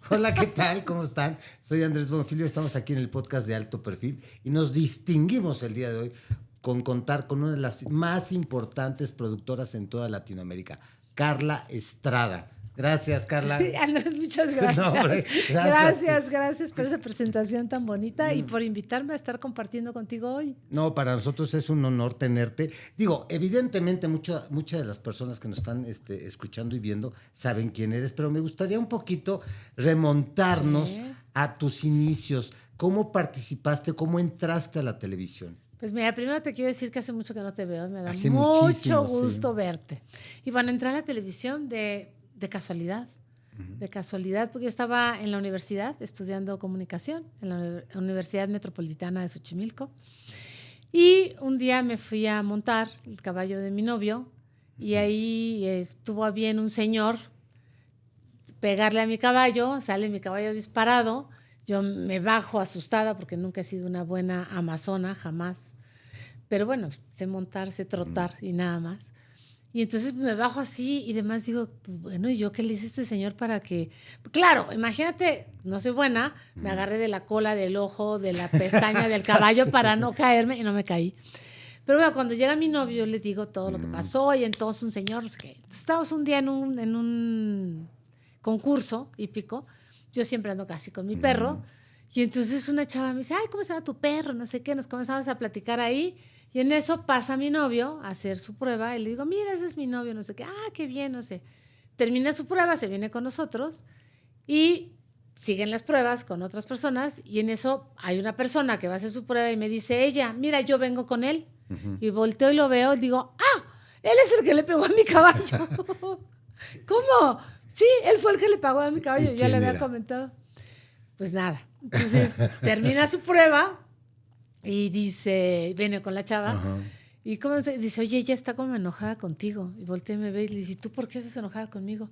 Hola, ¿qué tal? ¿Cómo están? Soy Andrés Bonfilio, estamos aquí en el podcast de Alto Perfil y nos distinguimos el día de hoy con contar con una de las más importantes productoras en toda Latinoamérica, Carla Estrada. Gracias, Carla. Andrés, muchas gracias. No, hombre, Gracias por esa presentación tan bonita y por invitarme a estar compartiendo contigo hoy. No, para nosotros es un honor tenerte. Digo, evidentemente muchas de las personas que nos están escuchando y viendo saben quién eres, pero me gustaría un poquito remontarnos a tus inicios. ¿Cómo participaste? ¿Cómo entraste a la televisión? Pues mira, primero te quiero decir que hace mucho que no te veo, me da Hace mucho gusto verte. Y bueno, entré a la televisión de casualidad. De casualidad, porque yo estaba en la universidad estudiando comunicación, en la Universidad Metropolitana de Xochimilco. Y un día me fui a montar el caballo de mi novio y ahí tuvo a bien un señor pegarle a mi caballo, sale mi caballo disparado, yo me bajo asustada porque nunca he sido una buena amazona, jamás. Pero bueno, sé montar, sé trotar y nada más. Y entonces me bajo así y demás digo, bueno, ¿y yo qué le hice a este señor para que...? Claro, imagínate, no soy buena, me agarré de la cola, del ojo, de la pestaña del caballo para no caerme y no me caí. Pero bueno, cuando llega mi novio, yo le digo todo lo que pasó y entonces un señor, no sé qué. Entonces, estábamos un día en un concurso hípico, yo siempre ando casi con mi perro, y entonces una chava me dice, ay, ¿cómo se llama tu perro? No sé qué, nos comenzamos a platicar ahí. Y en eso pasa mi novio a hacer su prueba y le digo, mira, ese es mi novio, no sé qué, qué bien, no sé. Termina su prueba, se viene con nosotros y siguen las pruebas con otras personas y en eso hay una persona que va a hacer su prueba y me dice ella, mira, yo vengo con él. Y volteo y lo veo y digo, él es el que le pegó a mi caballo. ¿Cómo? Sí, él fue el que le pegó a mi caballo, ya le había comentado. Pues nada, entonces termina su prueba y dice, viene con la chava, y dice, oye, ella está como enojada contigo. Y voltea y me ve y le dice, ¿tú por qué estás enojada conmigo?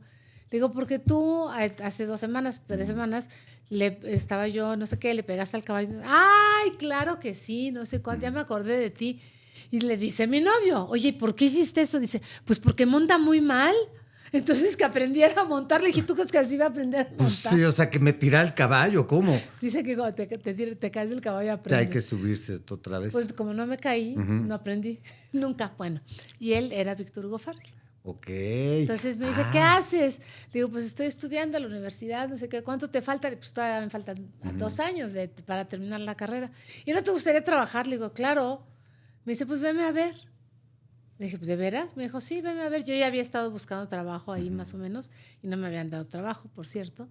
Le digo, porque tú hace 2 semanas, 3 semanas, estaba yo, no sé qué, le pegaste al caballo. Ay, claro que sí, no sé cuánto, ya me acordé de ti. Y le dice mi novio, oye, ¿por qué hiciste eso? Dice, pues porque monta muy mal. Entonces que aprendiera a montar. Le dije, ¿tú crees que así va a aprender a montar? Pues sí, o sea, que me tira el caballo, ¿cómo? Dice que cuando te caes del caballo aprendes. Hay que subirse esto otra vez. Pues como no me caí, no aprendí nunca. Bueno, y él era Víctor Hugo Farrell. Ok. Entonces me dice, ¿qué haces? Le digo, pues estoy estudiando en la universidad, no sé qué, ¿cuánto te falta? Pues todavía me faltan 2 años para terminar la carrera. ¿Y no te gustaría trabajar? Le digo, claro. Me dice, pues veme a ver. Le dije, ¿de veras? Me dijo, sí, veme a ver. Yo ya había estado buscando trabajo ahí más o menos y no me habían dado trabajo, por cierto.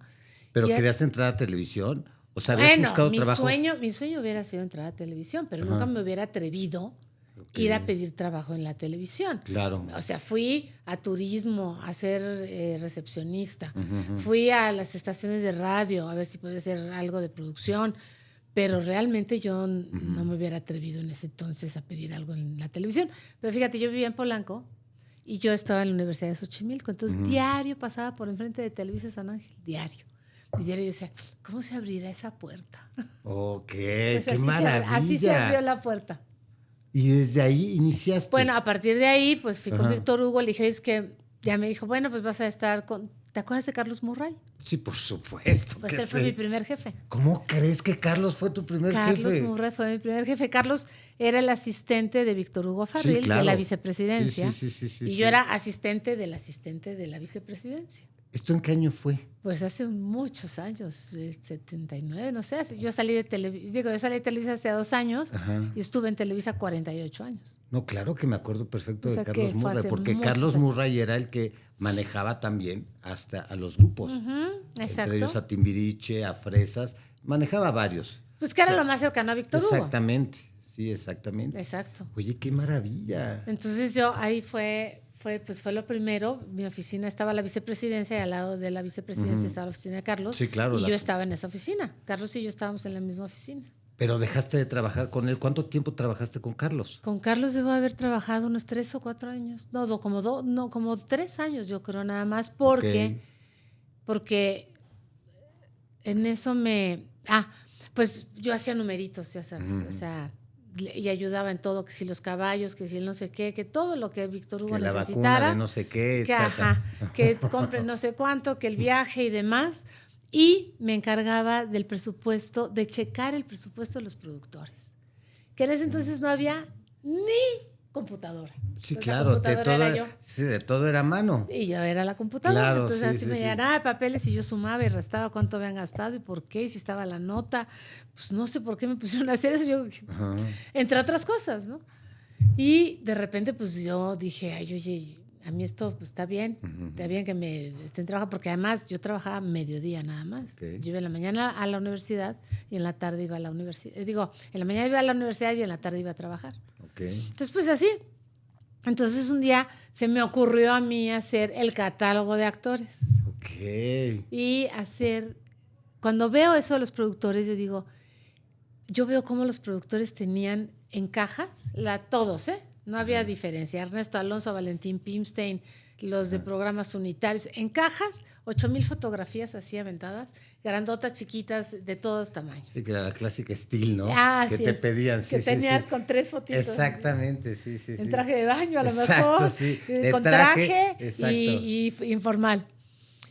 ¿Pero querías entrar a televisión? O sea, ¿habías buscado trabajo? Mi sueño hubiera sido entrar a televisión, pero nunca me hubiera atrevido ir a pedir trabajo en la televisión. Claro. O sea, fui a turismo a ser recepcionista, fui a las estaciones de radio a ver si podía hacer algo de producción, pero realmente yo no me hubiera atrevido en ese entonces a pedir algo en la televisión. Pero fíjate, yo vivía en Polanco y yo estaba en la Universidad de Xochimilco, entonces diario pasaba por enfrente de Televisa San Ángel, diario. Y diario decía, ¿cómo se abrirá esa puerta? Ok, Pues qué maravilla. así se abrió la puerta. Y desde ahí iniciaste. Bueno, a partir de ahí, pues fui con Víctor Hugo, le dije, es que ya me dijo, bueno, pues vas a estar con... ¿Te acuerdas de Carlos Murray? Sí, por supuesto. Pues él fue mi primer jefe. ¿Cómo crees que Carlos fue tu primer jefe? Carlos Murray fue mi primer jefe. Carlos era el asistente de Víctor Hugo Farrell, de la vicepresidencia. Sí, y yo era asistente del asistente de la vicepresidencia. ¿Esto en qué año fue? Pues hace muchos años, 79, no sé. Yo salí de Televisa hace 2 años y estuve en Televisa 48 años. No, claro que me acuerdo perfecto de Carlos Murray, porque Carlos Murray era el que manejaba también hasta a los grupos. Exacto. Entre ellos a Timbiriche, a Fresas, manejaba varios. Pues que era lo más cercano a Víctor Hugo. Exactamente, sí, exactamente. Exacto. Oye, qué maravilla. Entonces yo ahí fue lo primero. Mi oficina estaba la vicepresidencia y al lado de la vicepresidencia estaba la oficina de Carlos. Sí, claro. Y yo estaba en esa oficina. Carlos y yo estábamos en la misma oficina. Pero dejaste de trabajar con él. ¿Cuánto tiempo trabajaste con Carlos? Con Carlos debo haber trabajado unos 3 o 4 años. Como 3 años yo creo nada más. Porque en eso pues yo hacía numeritos, ya sabes. O sea, y ayudaba en todo, que si los caballos, que si el no sé qué, que todo lo que Víctor Hugo necesitara. La vacuna de no sé qué, que compre no sé cuánto, que el viaje y demás. y me encargaba del presupuesto, de checar el presupuesto de los productores. Que en ese entonces no había ni computadora. Sí, Entonces, claro, la computadora era yo. Sí, de todo era a mano. Y yo era la computadora. Claro, Entonces sí, así sí, me sí. llenaba papeles y yo sumaba y restaba cuánto habían gastado y por qué, y si estaba la nota. Pues no sé por qué me pusieron a hacer eso. Yo, Ajá. entre otras cosas, ¿no? Y de repente, pues yo dije, ay, oye, a mí esto pues, está bien que me estén trabajando, porque además yo trabajaba mediodía nada más. Okay. Yo iba en la mañana a la universidad y en la tarde iba a la universidad. Digo, en la mañana iba a la universidad y en la tarde iba a trabajar. Okay. Entonces, pues así. Entonces un día se me ocurrió a mí hacer el catálogo de actores. Ok. Y hacer, cuando veo eso de los productores, yo digo, yo veo cómo los productores tenían en cajas, todos, ¿eh? No había diferencia. Ernesto Alonso, Valentín Pimstein, los de programas unitarios, en cajas, 8,000 fotografías así aventadas, grandotas, chiquitas, de todos tamaños. Sí, que era la clásica estilo, ¿no? Ah, que sí te es. pedían, sí, que tenías sí. con 3 fotitos. Exactamente, sí, sí, sí. En traje de baño, a lo Exacto, mejor. sí. Con traje exacto. y informal.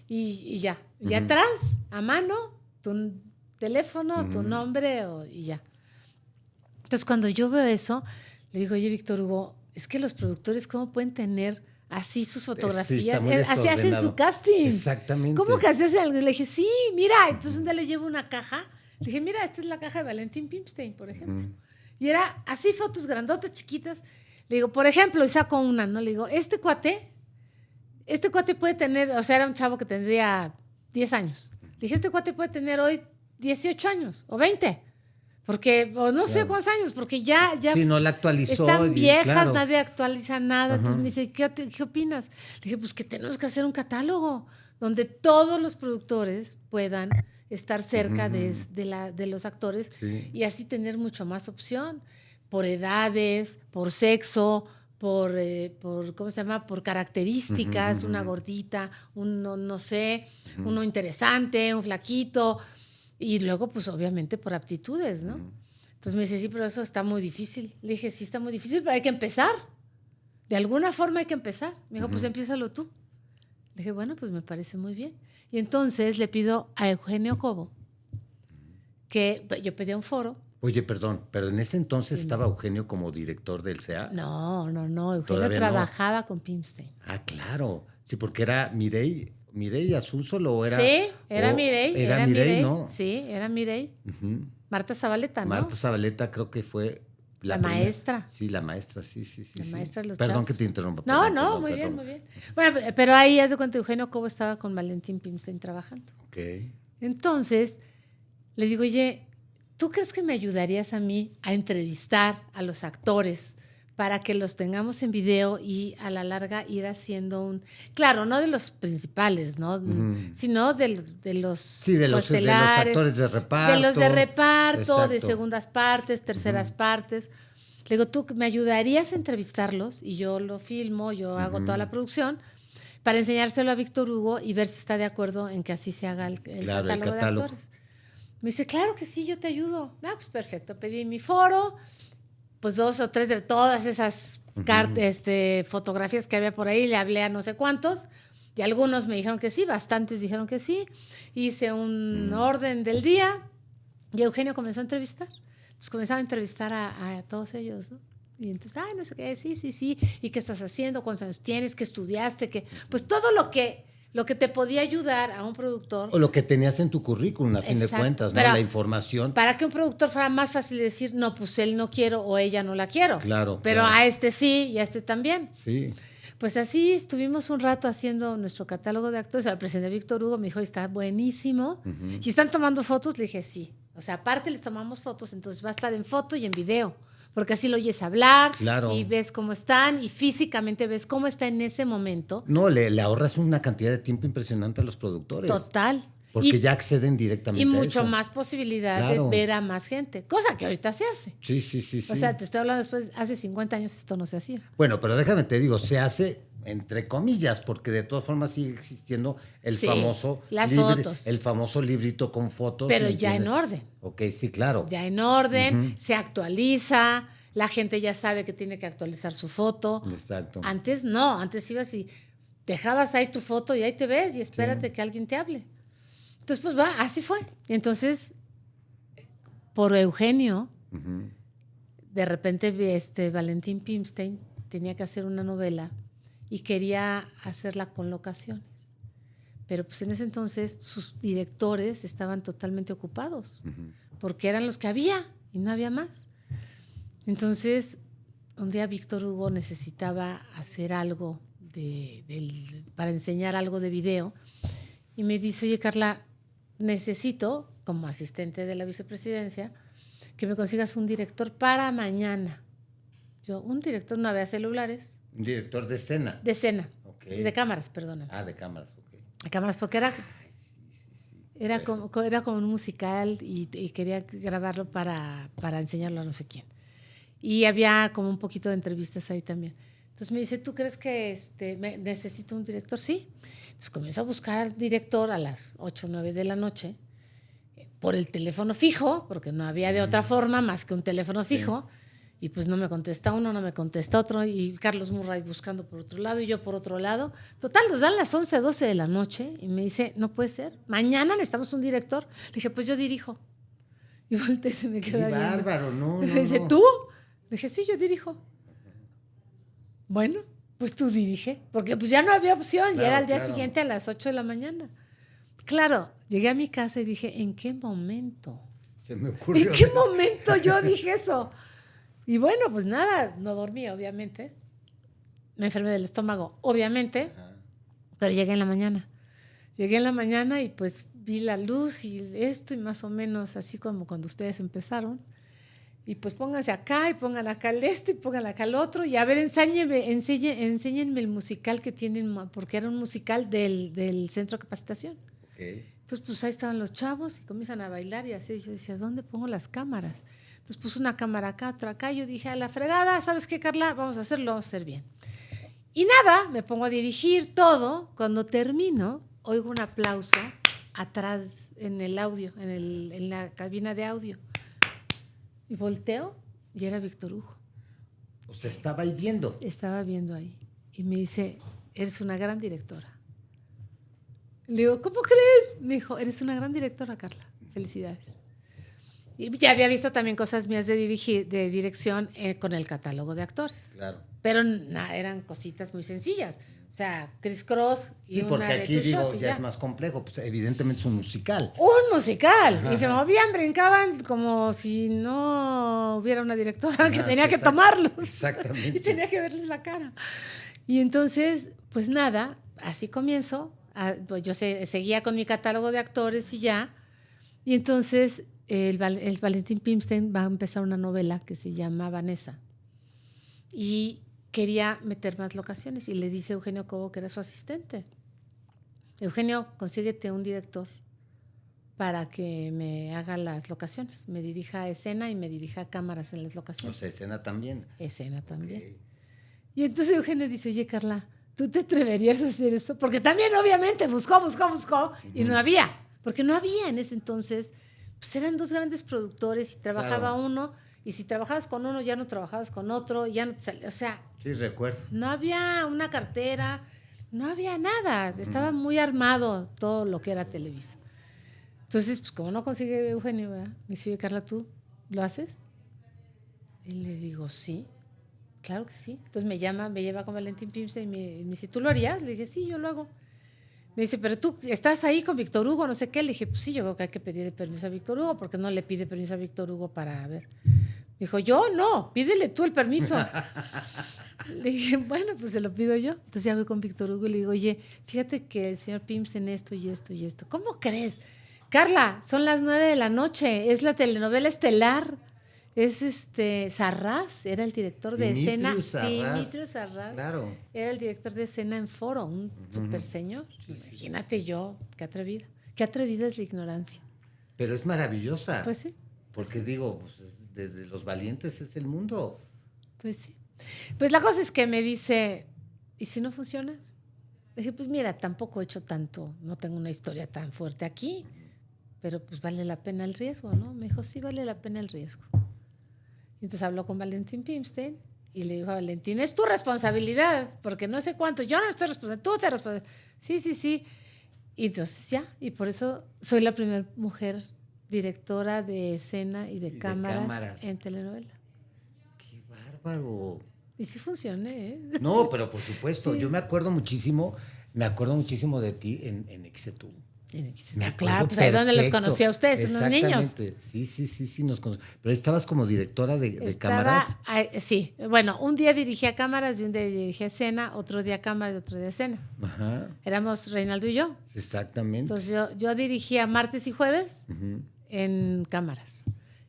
Y ya. Y atrás, a mano, tu teléfono, tu nombre y ya. Entonces, cuando yo veo eso, le digo, oye, Víctor Hugo, es que los productores, ¿cómo pueden tener así sus fotografías? Sí, así hacen su casting. Exactamente. ¿Cómo que así hacen algo? Le dije, sí, mira. Entonces, un día le llevo una caja. Le dije, mira, esta es la caja de Valentín Pimstein, por ejemplo. Y era así, fotos grandotas, chiquitas. Le digo, por ejemplo, y saco una, ¿no? Le digo, este cuate puede tener, o sea, era un chavo que tendría 10 años. Le dije, este cuate puede tener hoy 18 años o 20. Porque, o no sé cuántos años, porque ya sí, no la actualizó. están viejas, claro. nadie actualiza nada. Entonces me dice, ¿qué opinas? Le dije, pues que tenemos que hacer un catálogo donde todos los productores puedan estar cerca de los actores y así tener mucho más opción por edades, por sexo, por ¿cómo se llama? Por características, una gordita, uno, no sé, uno interesante, un flaquito. Y luego, pues, obviamente, por aptitudes, ¿no? Entonces me dice, sí, pero eso está muy difícil. Le dije, sí, está muy difícil, pero hay que empezar. De alguna forma hay que empezar. Me dijo, pues, empiézalo tú. Le dije, bueno, pues, me parece muy bien. Y entonces le pido a Eugenio Cobo, que yo pedí un foro. Oye, perdón, pero en ese entonces estaba Eugenio como director del CEA. No. Eugenio Todavía trabajaba con Pimstein. Ah, claro. Sí, porque era Mireille Azul solo o era. Sí, era Mireille. Era Mireille, ¿no? Sí, era Mireille. Marta Zabaleta, ¿no? Marta Zabaleta creo que fue la maestra. Sí, la maestra, sí. La maestra de los Perdón chavos. Que te interrumpa. No, muy bien. Bueno, pero ahí, haz de cuenta, Eugenio Cobo estaba con Valentín Pimstein trabajando. Ok. Entonces, le digo, oye, ¿tú crees que me ayudarías a mí a entrevistar a los actores para que los tengamos en video y a la larga ir haciendo claro, no de los principales, ¿no? Sino de los de los actores de reparto. De los de reparto, exacto. de segundas partes, terceras partes. Le digo, ¿tú me ayudarías a entrevistarlos? Y yo lo filmo, yo hago toda la producción para enseñárselo a Víctor Hugo y ver si está de acuerdo en que así se haga el catálogo de actores. Me dice, claro que sí, yo te ayudo. Ah, pues perfecto. Pedí mi foro, pues 2 o 3 de todas esas fotografías que había por ahí, le hablé a no sé cuántos, y algunos me dijeron que sí, bastantes dijeron que sí. Hice un orden del día y Eugenio comenzó a entrevistar. Entonces comenzaba a entrevistar a todos ellos, ¿no? Y entonces, no sé qué, sí. ¿Y qué estás haciendo? ¿Cuántos años tienes? ¿Qué estudiaste? Pues todo lo que te podía ayudar a un productor. O lo que tenías en tu currículum, a fin de cuentas, ¿no? La información. Para que un productor fuera más fácil decir, no, pues él no quiero o ella no la quiero. Claro. Pero a este sí y a este también. Sí. Pues así estuvimos un rato haciendo nuestro catálogo de actores. Al presidente Víctor Hugo me dijo, está buenísimo. ¿Y están tomando fotos? Le dije, sí. O sea, aparte les tomamos fotos, entonces va a estar en foto y en video. Porque así lo oyes hablar y ves cómo están y físicamente ves cómo está en ese momento. No, le ahorras una cantidad de tiempo impresionante a los productores. Total. Porque ya acceden directamente a eso. Y mucho más posibilidad de ver a más gente, cosa que ahorita se hace. Sí. O sea, te estoy hablando después, hace 50 años esto no se hacía. Bueno, pero déjame te digo, se hace entre comillas, porque de todas formas sigue existiendo el famoso fotos. El famoso librito con fotos. Pero ya en orden. Ok, sí, claro. Ya en orden, se actualiza, la gente ya sabe que tiene que actualizar su foto. Exacto. Antes no, antes ibas y dejabas ahí tu foto y ahí te ves y espérate que alguien te hable. Entonces, pues va, así fue. Entonces, por Eugenio, de repente Valentín Pimstein tenía que hacer una novela y quería hacerla con locaciones. Pero pues en ese entonces sus directores estaban totalmente ocupados, porque eran los que había y no había más. Entonces, un día Víctor Hugo necesitaba hacer algo para enseñar algo de video y me dice, oye, Carla, necesito, como asistente de la vicepresidencia, que me consigas un director para mañana. Yo, un director, no había celulares. Un director de escena. De escena. Okay. De cámaras, perdóname. De cámaras, ok. De cámaras, porque era como un musical y quería grabarlo para enseñarlo a no sé quién. Y había como un poquito de entrevistas ahí también. Entonces me dice, ¿tú crees que necesito un director? Sí. Entonces comienzo a buscar al director a las 8 o 9 de la noche por el teléfono fijo, porque no había de otra forma más que un teléfono fijo. Sí. Y pues no me contesta uno, no me contesta otro. Y Carlos Murray buscando por otro lado y yo por otro lado. Total, nos dan las 11, 12 de la noche y me dice, no puede ser. Mañana necesitamos un director. Le dije, pues yo dirijo. Y volteé y se me queda bien. Bárbaro, no. Me dice, ¿tú? Le dije, sí, yo dirijo. Bueno, pues tú dirige, porque pues ya no había opción, claro, y era el día siguiente a las 8 de la mañana. Claro, llegué a mi casa y dije, ¿en qué momento? Se me ocurrió. ¿En qué momento yo dije eso? Y bueno, pues nada, no dormí, obviamente. Me enfermé del estómago, obviamente, pero llegué en la mañana. Llegué en la mañana y pues vi la luz y esto y más o menos así como cuando ustedes empezaron. Y pues pónganse acá y pongan acá el y pongan acá el otro. Y a ver, enséñenme el musical que tienen, porque era un musical del centro de capacitación. Okay. Entonces, pues ahí estaban los chavos y comienzan a bailar y así. Yo decía, ¿dónde pongo las cámaras? Entonces puse una cámara acá, otra acá. Y yo dije, a la fregada, ¿sabes qué, Carla? Vamos a hacer bien. Y nada, me pongo a dirigir todo. Cuando termino, oigo un aplauso atrás en el audio, en la cabina de audio. Y volteo y era Víctor Hugo. O sea, estaba ahí viendo. Estaba viendo ahí. Y me dice, eres una gran directora. Le digo, ¿cómo crees? Me dijo, eres una gran directora, Carla. Felicidades. Y ya había visto también cosas mías de dirección con el catálogo de actores. Claro. Pero eran cositas muy sencillas. O sea, Criss Cross y sí, una porque de aquí digo, shot, ya es más complejo. Pues evidentemente es un musical. Un musical. Ajá. Y se movían, brincaban como si no hubiera una directora que tenía que tomarlos. Exactamente. Y tenía que verles la cara. Y entonces, pues nada, así comienzo. Pues yo seguía con mi catálogo de actores y ya. Y entonces el Valentín Pimstein va a empezar una novela que se llama Vanessa. Y quería meter más locaciones y le dice a Eugenio Cobo, que era su asistente, Eugenio, consíguete un director para que me haga las locaciones, me dirija a escena y me dirija a cámaras en las locaciones. O sea, escena también. Escena también. Okay. Y entonces Eugenio dice, oye, Carla, ¿tú te atreverías a hacer esto? Porque también obviamente buscó y no había, porque no había en ese entonces, pues eran dos grandes productores y trabajaba uno. Y si trabajabas con uno, ya no trabajabas con otro, ya no te salía, o sea... Sí, recuerdo. No había una cartera, no había nada. Estaba muy armado todo lo que era Televisa. Entonces, pues como no consigue Eugenio, ¿verdad? Me dice, Carla, ¿tú lo haces? Y le digo, sí, claro que sí. Entonces me lleva con Valentín Pimstein y me dice, ¿tú lo harías? Le dije, sí, yo lo hago. Me dice, pero tú estás ahí con Víctor Hugo, no sé qué. Le dije, pues sí, yo creo que hay que pedirle permiso a Víctor Hugo, porque no le pide permiso a Víctor Hugo para ver. Me dijo, yo no, pídele tú el permiso. Le dije, bueno, pues se lo pido yo. Entonces ya voy con Víctor Hugo y le digo, oye, fíjate que el señor Pimstein esto y esto y esto. ¿Cómo crees? Carla, son las 9 de la noche, es la telenovela estelar. Es Sarraz, era el director de escena. Dimitrio Sarraz. Claro. Era el director de escena en Foro, un super señor. Sí, imagínate yo, qué atrevida. Qué atrevida es la ignorancia. Pero es maravillosa. Pues sí. Porque digo, pues, desde los valientes es el mundo. Pues sí. Pues la cosa es que me dice, ¿y si no funcionas? Le dije, pues mira, tampoco he hecho tanto, no tengo una historia tan fuerte aquí, pero pues vale la pena el riesgo, ¿no? Me dijo, sí, vale la pena el riesgo. Y entonces habló con Valentín Pimstein y le dijo a Valentín, es tu responsabilidad, porque no sé cuánto, yo no estoy responsable, tú te respondes. Sí. Y entonces ya, y por eso soy la primera mujer directora de escena y de cámaras en telenovela. ¡Qué bárbaro! Y sí funcioné, ¿eh? No, pero por supuesto, Sí. yo me acuerdo muchísimo de ti en Exetú. Me acuerdo Claro, pues ahí donde los perfecto. conocí a ustedes, unos niños. Exactamente. Sí, nos conocí. Pero ahí estabas como directora de cámaras. Sí, bueno, un día dirigía cámaras y un día dirigía escena, otro día cámaras y otro día escena. Ajá. Éramos Reinaldo y yo. Exactamente. Entonces yo dirigía martes y jueves en cámaras.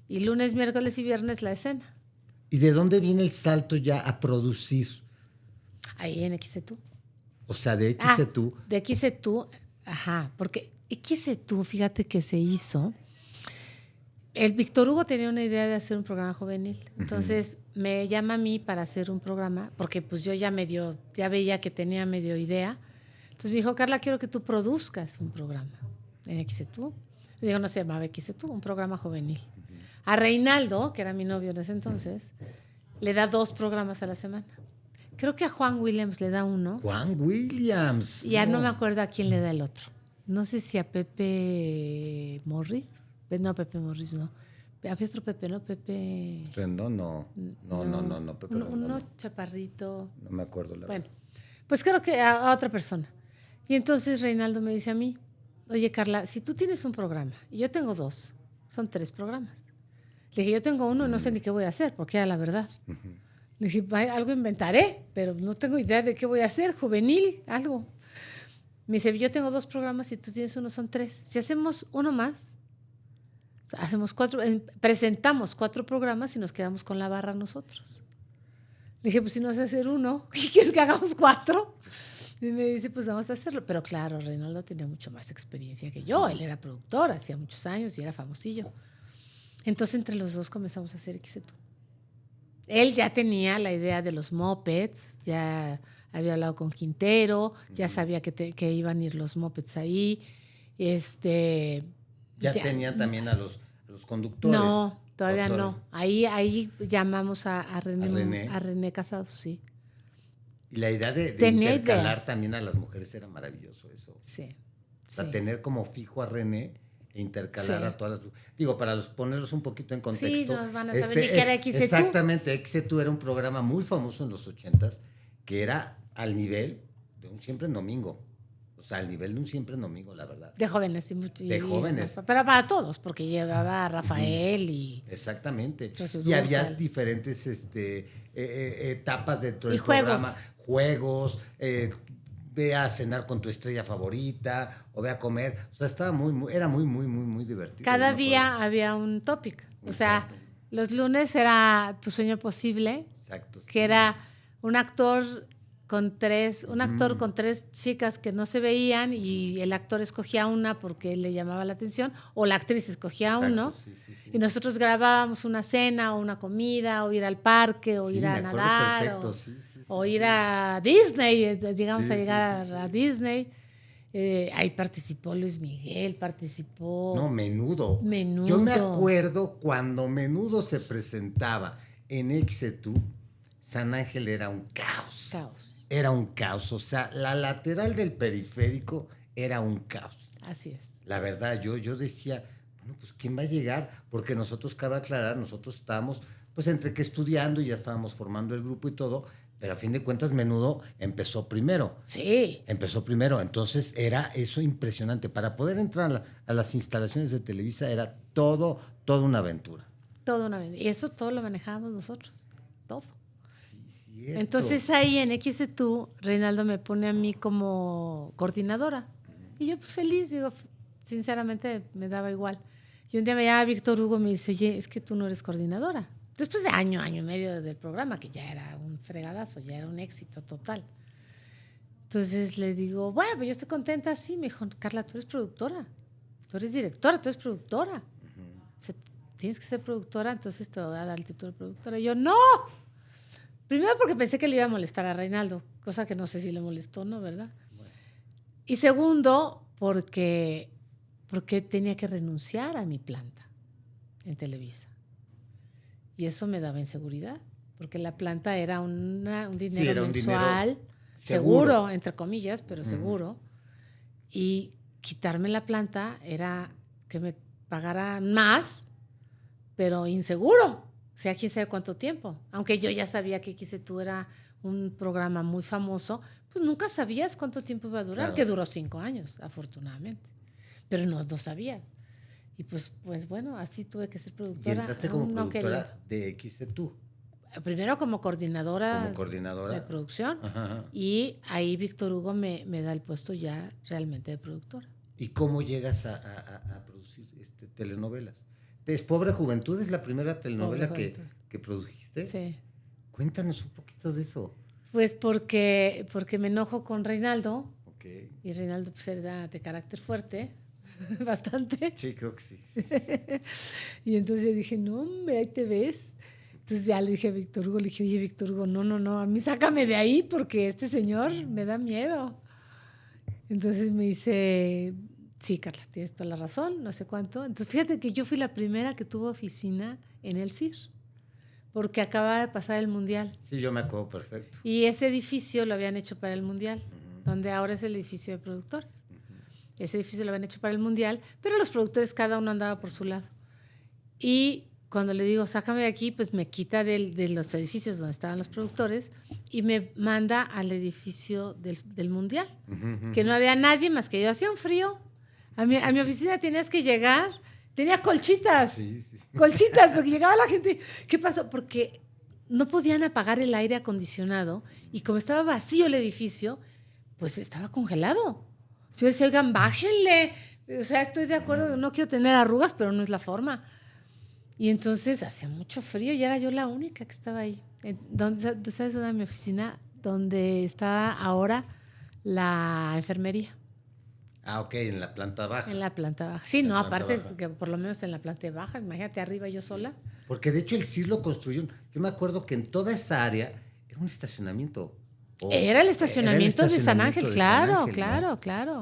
Y lunes, miércoles y viernes la escena. ¿Y de dónde viene el salto ya a producir? Ahí en XETU. O sea, de XETU. De XETU, ajá, porque XETU, fíjate que se hizo. El Víctor Hugo tenía una idea de hacer un programa juvenil. Entonces me llama a mí para hacer un programa, porque pues yo ya veía que tenía medio idea. Entonces me dijo, Carla, quiero que tú produzcas un programa en XETU. Le digo, no se llamaba XETU, un programa juvenil. A Reinaldo, que era mi novio en ese entonces, le da 2 programas a la semana. Creo que a Juan Williams le da 1. Juan Williams. Y ya no me acuerdo a quién le da el otro. No sé si a Pepe Morris. No, Pepe Morris no. Había otro Pepe, ¿no? Pepe... Rendón, no. No, Pepe Rendón. Uno chaparrito. No me acuerdo la Bueno, pues creo que a otra persona. Y entonces Reinaldo me dice a mí, oye, Carla, si tú tienes un programa y yo tengo 2, son 3 programas. Le dije, yo tengo 1 y no sé ni qué voy a hacer, porque era la verdad. Le dije, algo inventaré, pero no tengo idea de qué voy a hacer, juvenil, algo. Me dice, yo tengo 2 programas y tú tienes 1, son 3. Si hacemos uno más, hacemos 4, presentamos 4 programas y nos quedamos con la barra nosotros. Le dije, pues si no sé hacer 1, ¿qué quieres que hagamos 4? Y me dice, pues vamos a hacerlo. Pero claro, Reinaldo tenía mucho más experiencia que yo. Él era productor, hacía muchos años y era famosillo. Entonces, entre los 2 comenzamos a hacer XETU. Él ya tenía la idea de los mopeds, ya había hablado con Quintero, ya sabía que iban a ir los mopeds ahí. Ya tenían también a los conductores. No, todavía no. Ahí llamamos a René Casado, sí. Y la idea de intercalar ideas también a las mujeres era maravilloso eso. Sí. O sea, tener como fijo a René e intercalar a todas las... Digo, para ponerlos un poquito en contexto. Sí, nos van a saber ni qué era XETU. Exactamente, XETU era un programa muy famoso en los 80s que era al nivel de un Siempre en Domingo. O sea, al nivel de un Siempre en Domingo, la verdad. De jóvenes. De jóvenes. Pero para todos, porque llevaba a Rafael y... Exactamente. Y había diferentes etapas dentro del programa. Juegos, ve a cenar con tu estrella favorita o ve a comer. O sea, era muy divertido. Cada día había un topic. O sea, los lunes era Tu sueño posible. Exacto. Que era un actor con 3 chicas que no se veían y el actor escogía una porque le llamaba la atención o la actriz escogía uno. Sí. Y nosotros grabábamos una cena o una comida o ir al parque o ir a nadar o ir a Disney, digamos a llegar a Disney. Ahí participó Luis Miguel, participó... No, Menudo. Yo me acuerdo cuando Menudo se presentaba en XETU, San Ángel era un caos. Era un caos. O sea, la lateral del periférico era un caos. Así es. La verdad, yo decía, bueno, pues ¿quién va a llegar? Porque nosotros, cabe aclarar, nosotros estábamos, pues entre que estudiando y ya estábamos formando el grupo y todo, pero a fin de cuentas Menudo empezó primero. Sí. Empezó primero. Entonces era eso impresionante. Para poder entrar a las instalaciones de Televisa era toda una aventura. Toda una aventura. Y eso todo lo manejábamos nosotros. Todo. Cierto. Entonces ahí en XETU, Reinaldo me pone a mí como coordinadora. Y yo pues feliz, digo, sinceramente me daba igual. Y un día me llama Víctor Hugo y me dice, oye, es que tú no eres coordinadora. Después de año y medio del programa, que ya era un fregadazo, ya era un éxito total. Entonces le digo, bueno, pues yo estoy contenta. Sí, me dijo, Carla, tú eres productora, tú eres directora, tú eres productora. O sea, tienes que ser productora, entonces te voy a dar el título de productora. Y yo, ¡no! Primero porque pensé que le iba a molestar a Reinaldo, cosa que no sé si le molestó, ¿no? ¿Verdad? Bueno. Y segundo, porque tenía que renunciar a mi planta en Televisa. Y eso me daba inseguridad, porque la planta era un dinero mensual, seguro, entre comillas, pero seguro. Y quitarme la planta era que me pagaran más, pero inseguro. O sea, quién sabe cuánto tiempo. Aunque yo ya sabía que XC2 era un programa muy famoso, pues nunca sabías cuánto tiempo iba a durar, que duró 5 años, afortunadamente. Pero no sabías. Y pues bueno, así tuve que ser productora. Y entraste como productora de XC2. Primero como coordinadora de producción. Ajá. Y ahí Víctor Hugo me da el puesto ya realmente de productora. ¿Y cómo llegas a producir telenovelas? Pobre Juventud es la primera telenovela que produjiste. Sí. Cuéntanos un poquito de eso. Pues porque me enojo con Reinaldo. Okay. Y Reinaldo pues era de carácter fuerte, bastante. Sí, creo que sí. Y entonces yo dije, no, hombre, ahí te ves. Entonces ya le dije a Víctor Hugo, oye, Víctor Hugo, no, a mí sácame de ahí porque este señor me da miedo. Entonces me dice, sí, Carla, tienes toda la razón, no sé cuánto. Entonces fíjate que yo fui la primera que tuvo oficina en el CIR, porque acababa de pasar el Mundial. Sí, yo me acuerdo perfecto. Y ese edificio lo habían hecho para el Mundial, donde ahora es el edificio de productores. Ese edificio lo habían hecho para el Mundial, pero los productores cada uno andaba por su lado. Y cuando le digo, sácame de aquí, pues me quita de los edificios donde estaban los productores y me manda al edificio del Mundial, que no había nadie más que yo. Hacía un frío. A mi oficina tenías que llegar, tenía colchitas. Sí. Colchitas, porque llegaba la gente. ¿Qué pasó? Porque no podían apagar el aire acondicionado y como estaba vacío el edificio, pues estaba congelado. Yo decía, oigan, bájenle. O sea, estoy de acuerdo, no quiero tener arrugas, pero no es la forma. Y entonces hacía mucho frío y era yo la única que estaba ahí. ¿Sabes dónde mi oficina? Donde está ahora la enfermería. Ah, ok, en la planta baja. En la planta baja. Sí, no, aparte que por lo menos en la planta baja, imagínate arriba yo sola. Porque de hecho el CIR lo construyeron. Yo me acuerdo que en toda esa área era un estacionamiento. Era el estacionamiento de San Ángel, claro.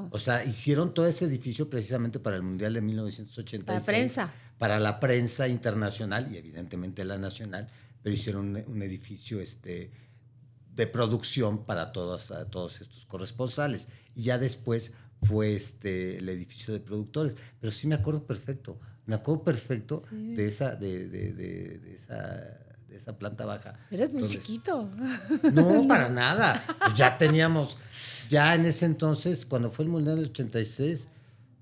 O sea, hicieron todo ese edificio precisamente para el Mundial de 1986. Para prensa. Para la prensa internacional y evidentemente la nacional, pero hicieron un edificio de producción para todos estos corresponsales. Y ya después fue el edificio de productores. Pero sí me acuerdo perfecto. Sí. de esa planta baja. Eres muy chiquito. No, para nada. Pues ya en ese entonces, cuando fue el Mundial del 86,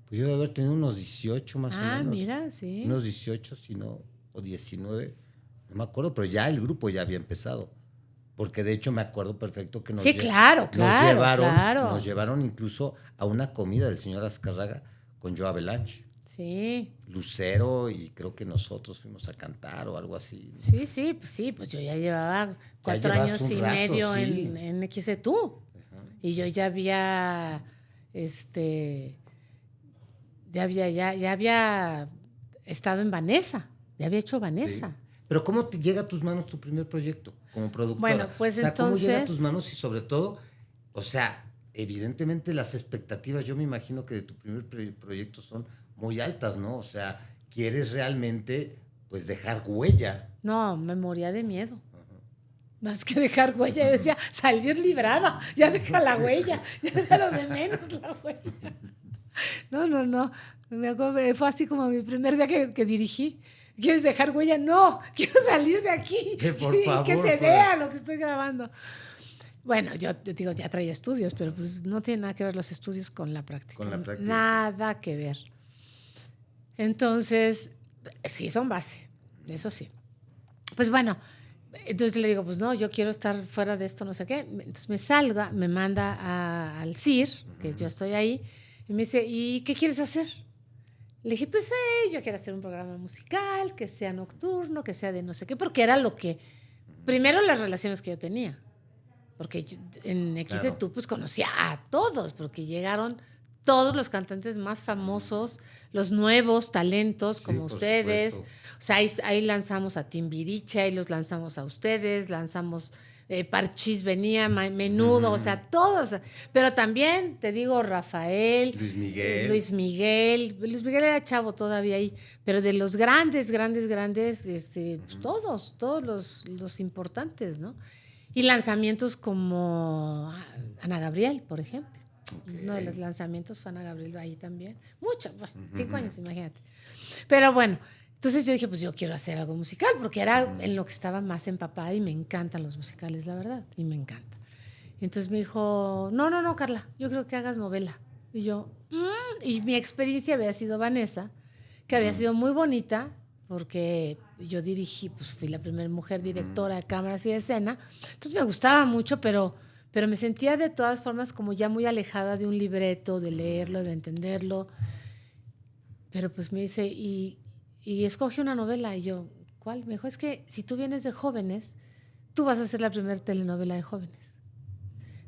pues yo debe haber tenido unos 18 más o menos. Mira, sí. Unos 18, o 19, no me acuerdo, pero ya el grupo ya había empezado. Porque de hecho me acuerdo perfecto que nos llevaron incluso a una comida del señor Azcárraga con Joe Avalanche. Sí. Lucero y creo que nosotros fuimos a cantar o algo así. Pues yo ya llevaba 4 años y medio en XC2. Y yo ya había ya había estado en Vanessa, ya había hecho Vanessa. Sí. Pero ¿cómo te llega a tus manos tu primer proyecto como productora? Bueno, pues entonces... ¿Cómo llega a tus manos? Y sobre todo, o sea, evidentemente las expectativas, yo me imagino que de tu primer proyecto son muy altas, ¿no? O sea, quieres realmente, pues, dejar huella. No, me moría de miedo. Más que dejar huella, yo decía, salir librada, ya deja la huella, ya deja lo de menos la huella. No. Me acuerdo, fue así como mi primer día que dirigí. ¿Quieres dejar huella? No, quiero salir de aquí. Que por favor, que se vea lo que estoy grabando. Bueno, yo digo, ya traía estudios, pero pues no tiene nada que ver los estudios con la práctica. Con la práctica. Nada que ver. Entonces, sí son base, eso sí. Pues bueno, entonces le digo, pues no, yo quiero estar fuera de esto, no sé qué. Entonces me manda al CIR, que yo estoy ahí, y me dice, ¿y qué quieres hacer? Le dije, pues yo quiero hacer un programa musical, que sea nocturno, que sea de no sé qué, porque era lo que... Primero las relaciones que yo tenía, porque yo, en XC2 pues conocía a todos, porque llegaron todos los cantantes más famosos, los nuevos talentos como ustedes. Supuesto. O sea, ahí lanzamos a Timbiriche, ahí los lanzamos a ustedes, lanzamos... Parchís venía, Menudo, o sea, todos. Pero también, te digo, Rafael. Luis Miguel era chavo todavía ahí. Pero de los grandes, pues todos los importantes, ¿no? Y lanzamientos como Ana Gabriel, por ejemplo. Okay. Uno de los lanzamientos fue Ana Gabriel ahí también. Mucho, bueno, 5 años, imagínate. Pero bueno, entonces yo dije, pues yo quiero hacer algo musical, porque era en lo que estaba más empapada y me encantan los musicales, la verdad, y me encanta. Entonces me dijo, no, Carla, yo creo que hagas novela. Y yo, y mi experiencia había sido Vanessa, que había sido muy bonita, porque yo dirigí, pues fui la primera mujer directora de cámaras y de escena, entonces me gustaba mucho, pero me sentía de todas formas como ya muy alejada de un libreto, de leerlo, de entenderlo. Pero pues me dice, y escoge una novela. Y yo, ¿cuál? Me dijo, es que si tú vienes de jóvenes, tú vas a ser la primera telenovela de jóvenes.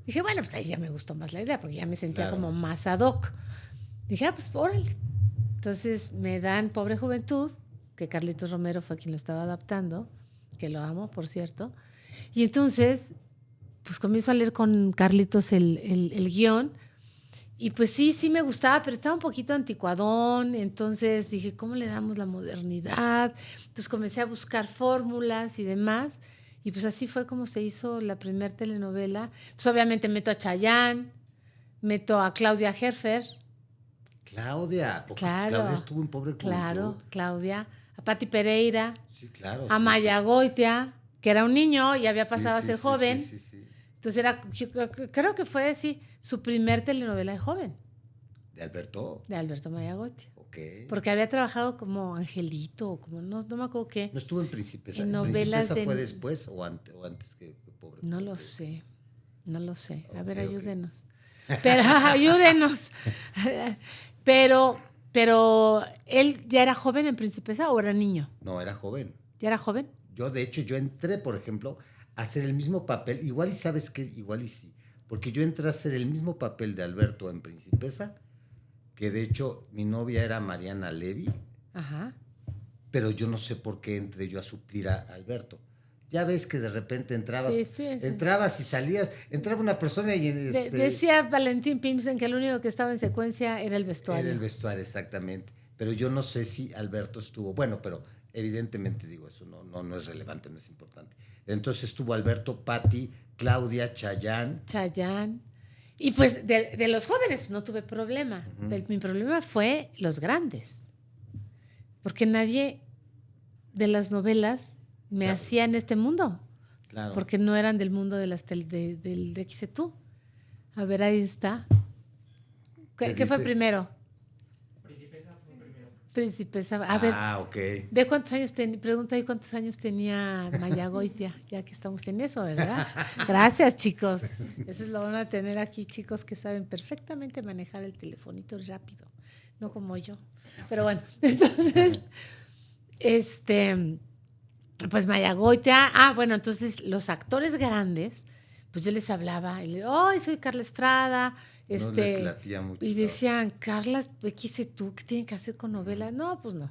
Dije, bueno, pues ahí ya me gustó más la idea, porque ya me sentía como más ad hoc. Dije, pues órale. Entonces me dan Pobre Juventud, que Carlitos Romero fue quien lo estaba adaptando, que lo amo, por cierto. Y entonces, pues comienzo a leer con Carlitos el guión. Y pues sí me gustaba, pero estaba un poquito anticuadón. Entonces dije, ¿cómo le damos la modernidad? Entonces comencé a buscar fórmulas y demás. Y pues así fue como se hizo la primer telenovela. Entonces obviamente meto a Chayanne, meto a Claudia Herfer. Claudia, porque Claro, Claudia estuvo en Pobre Juventud. Claro, Claudia. A Pati Pereira. Sí, claro. A Maya Goitia, que era un niño y había pasado a ser joven. Sí. Entonces yo creo que fue, su primer telenovela de joven. ¿De Alberto? De Alberto Mayagoitia. Ok. Porque había trabajado como Angelito, o como no me acuerdo qué. ¿No estuvo en Princesa? En novelas ¿Princesa fue después o antes que Pobre? No lo sé. A ver, ayúdenos. Okay. Pero ayúdenos. Pero él ya era joven en Princesa o era niño. No, era joven. ¿Ya era joven? De hecho, yo entré, por ejemplo, a hacer el mismo papel. Igual y sabes que igual y sí. Porque yo entré a hacer el mismo papel de Alberto en Principesa, que de hecho mi novia era Mariana Levy. Ajá. Pero yo no sé por qué entré yo a suplir a Alberto. Ya ves que de repente entrabas, entrabas y salías, entraba una persona y... decía Valentín Pimsen que lo único que estaba en secuencia era el vestuario. Era el vestuario, exactamente. Pero yo no sé si Alberto estuvo... Bueno, pero evidentemente digo, eso no es relevante, no es importante. Entonces estuvo Alberto, Pati, Claudia, Chayanne. Y pues de los jóvenes no tuve problema. Mi problema fue los grandes. Porque nadie de las novelas me hacía en este mundo. Claro. Porque no eran del mundo de las del XETU. A ver, ahí está. ¿Qué fue primero? Principesa. A ver. Ok. Ve cuántos años pregunta ahí cuántos años tenía Maya Goitia, ya que estamos en eso, ¿verdad? Gracias, chicos. Eso es lo bueno de tener aquí chicos que saben perfectamente manejar el telefonito rápido, no como yo. Pero bueno, entonces, pues Maya Goitia, bueno, entonces los actores grandes, pues yo les hablaba y les soy Carla Estrada, no les latía mucho. Y decían, Carla, ¿qué sé tú? ¿Qué tienen que hacer con novela? No, pues no.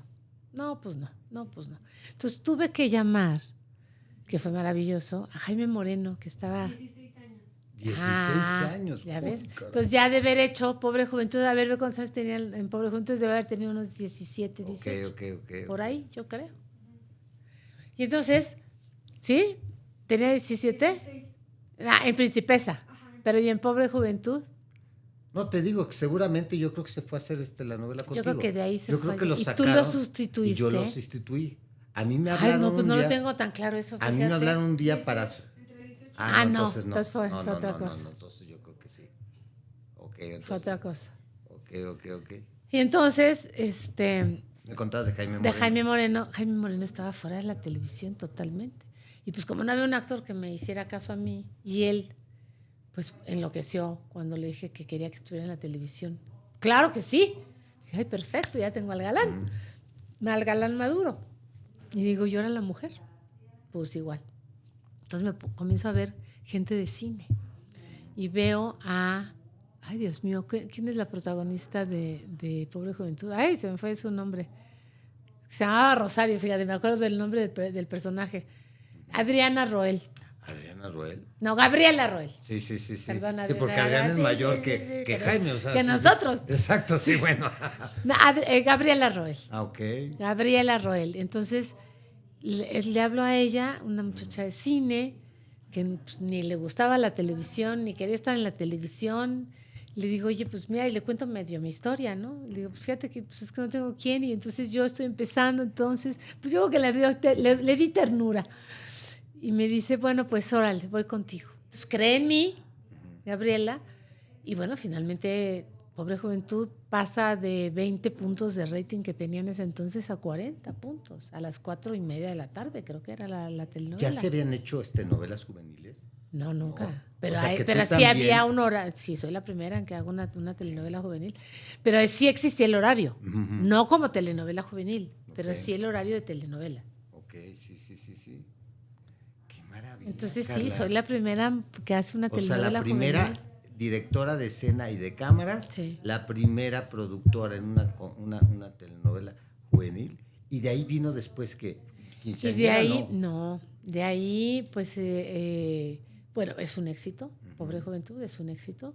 Entonces tuve que llamar, que fue maravilloso, a Jaime Moreno, que estaba... 16 años. ¿Ya ves? Entonces ya de haber hecho Pobre Juventud, a ver cuántos años tenía en Pobre Juventud, debe haber tenido unos 17, 18. Ok. Por ahí, yo creo. Y entonces, ¿sí? ¿Tenía 17? En Principesa. Ajá. Pero ¿y en Pobre Juventud? No, te digo que seguramente yo creo que se fue a hacer la novela contigo. Yo creo que de ahí se fue. Yo creo que lo sacaron. ¿Y tú lo sustituiste? Y yo lo sustituí. A mí me hablaron no, pues un no día, lo tengo tan claro eso, fíjate. A mí me hablaron un día para... no. Entonces fue otra cosa. No, entonces yo creo que sí. Fue otra cosa. Ok. Y entonces, me contabas de Jaime Moreno. De Jaime Moreno. Jaime Moreno estaba fuera de la televisión totalmente. Y pues como no había un actor que me hiciera caso a mí, y él pues enloqueció cuando le dije que quería que estuviera en la televisión. ¡Claro que sí! Dije, ay, perfecto, ya tengo al galán. Al galán maduro. Y digo, ¿yo era la mujer? Pues igual. Entonces comienzo a ver gente de cine. Y veo a... Ay, Dios mío, ¿quién es la protagonista de Pobre Juventud? Ay, se me fue su nombre. Se llamaba Rosario, fíjate, me acuerdo del nombre del personaje. Adriana Roel. ¿Adriana Roel? No, Gabriela Roel. Sí. Perdón, sí, porque Adriana es mayor que Jaime. O sea, que nosotros. Exacto, sí, bueno. Gabriela Roel. Ok. Gabriela Roel. Entonces, le hablo a ella, una muchacha de cine, que pues, ni le gustaba la televisión, ni quería estar en la televisión. Le digo, oye, pues mira, y le cuento medio mi historia, ¿no? Le digo, pues fíjate que pues, es que no tengo quién y entonces yo estoy empezando, entonces, pues yo creo que le di ternura. Y me dice, bueno, pues órale, voy contigo. Entonces cree en mí, Gabriela, y bueno, finalmente, Pobre Juventud pasa de 20 puntos de rating que tenía en ese entonces a 40 puntos, a las 4:30 de la tarde, creo que era la telenovela. ¿Ya se habían hecho novelas juveniles? No, nunca. No. Pero, O sea, que pero tú sí también... había un horario. Sí, soy la primera en que hago una telenovela juvenil. Pero sí existía el horario. No como telenovela juvenil, pero sí el horario de telenovela. Ok, sí. Qué maravilla. Entonces Carla. sí, soy la primera que hace una telenovela la primera juvenil. directora de escena y de cámaras, Sí. la primera productora en una telenovela juvenil, y de ahí vino después que Y de ahí, ¿no? de ahí, pues, bueno, es un éxito, Pobre Juventud, es un éxito.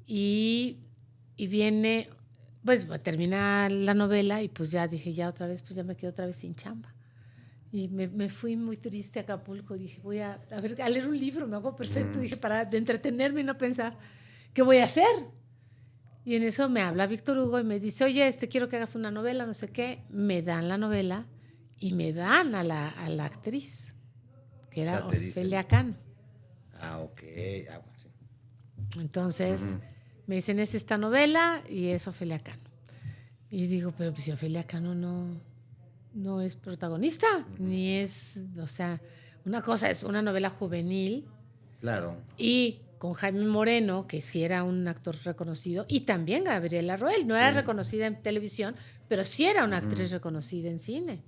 Y viene, pues, termina la novela y pues ya dije, ya otra vez, pues ya me quedo otra vez sin chamba. Y me fui muy triste a Acapulco. Dije, voy a leer un libro, me hago perfecto. Dije, para de entretenerme y no pensar, ¿qué voy a hacer? Y en eso me habla Víctor Hugo y me dice, oye, quiero que hagas una novela, no sé qué. Me dan la novela y me dan a la actriz, que era Ofelia Cano. Ah, ok. Bueno, sí. Entonces, me dicen, es esta novela y es Ofelia Cano. Y digo, pero pues si Ofelia Cano no es protagonista, ni es, o sea, una cosa es una novela juvenil. Claro. Y con Jaime Moreno, que sí era un actor reconocido, y también Gabriela Roel, no era reconocida en televisión, pero sí era una actriz reconocida en cine.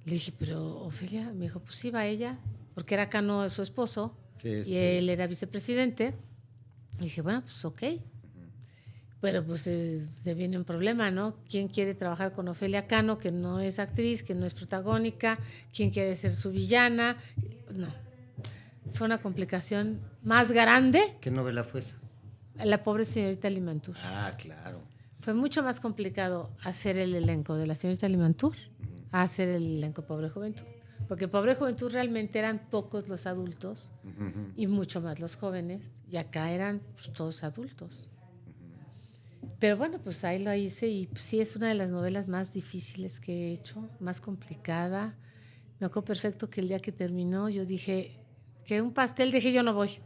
Le dije, pero Ofelia, me dijo, pues sí, va ella, porque era Cano su esposo, y él era vicepresidente. Le dije, bueno, pues ok. Pero pues se viene un problema, ¿no? ¿Quién quiere trabajar con Ofelia Cano, que no es actriz, que no es protagónica? ¿Quién quiere ser su villana? No. Fue una complicación más grande. ¿Qué novela fue esa? La pobre señorita Limantur. Ah, claro. Fue mucho más complicado hacer el elenco de la señorita Limantur a hacer el elenco de Pobre Juventud. Porque Pobre Juventud realmente eran pocos los adultos y mucho más los jóvenes. Y acá eran pues, todos adultos. Pero bueno, pues ahí lo hice y pues, sí es una de las novelas más difíciles que he hecho, más complicada. Me acuerdo perfecto que el día que terminó yo dije que un pastel, dije yo no voy.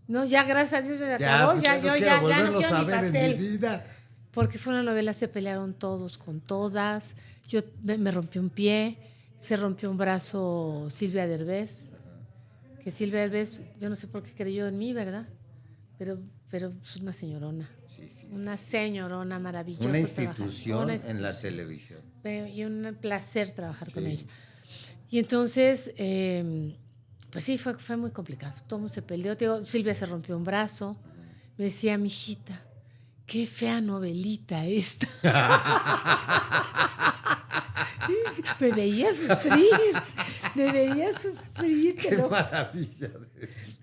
No, ya gracias a Dios se acabó, ya no quiero ni pastel. En mi vida. Porque fue una novela, se pelearon todos con todas. Yo me rompí un pie, se rompió un brazo Silvia Derbez. Que Silvia Derbez, yo no sé por qué creyó en mí, ¿verdad? Pero es una señorona. Sí. Una señorona maravillosa. Una institución en la televisión. Y un placer trabajar con ella. Y entonces, pues sí, fue muy complicado. Todo el mundo se peleó. Silvia se rompió un brazo. Me decía, mijita, qué fea novelita esta. Me veía sufrir. Qué maravilla.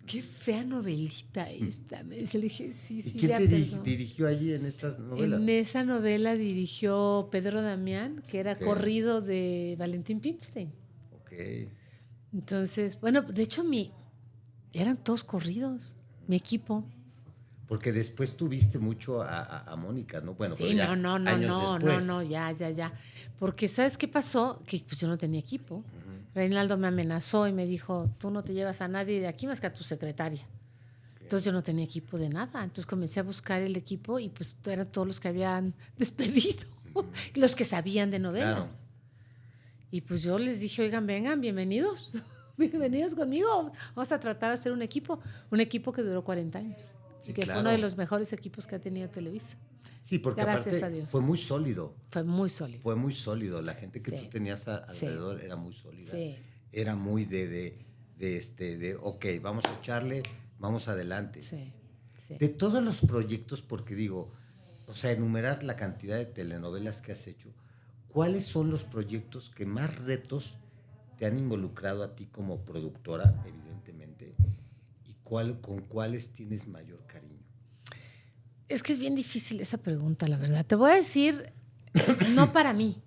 Qué fea novelita esta. Le dije, sí. ¿Y quién te dirigió allí en estas novelas? En esa novela dirigió Pedro Damián, que era corrido de Valentín Pimstein. Ok. Entonces, bueno, de hecho eran todos corridos, mi equipo. Porque después tuviste mucho a Mónica, ¿no? Bueno, sí, pero no, ya. Porque ¿sabes qué pasó? Que pues yo no tenía equipo. Reinaldo me amenazó y me dijo, tú no te llevas a nadie de aquí más que a tu secretaria. Entonces yo no tenía equipo de nada. Entonces comencé a buscar el equipo y pues eran todos los que habían despedido, los que sabían de novelas. Claro. Y pues yo les dije, oigan, vengan, bienvenidos. Bienvenidos conmigo. Vamos a tratar de hacer un equipo que duró 40 años. Sí, y que fue uno de los mejores equipos que ha tenido Televisa. Sí, porque gracias aparte a Dios. Fue muy sólido. Fue muy sólido. La gente que tú tenías alrededor era muy sólida. Sí. Era muy de ok, vamos a echarle, vamos adelante. Sí. De todos los proyectos, porque digo, o sea, enumerar la cantidad de telenovelas que has hecho, ¿cuáles son los proyectos que más retos te han involucrado a ti como productora, evidentemente, y con cuáles tienes mayor cariño? Es que es bien difícil esa pregunta, la verdad. Te voy a decir, no para mí,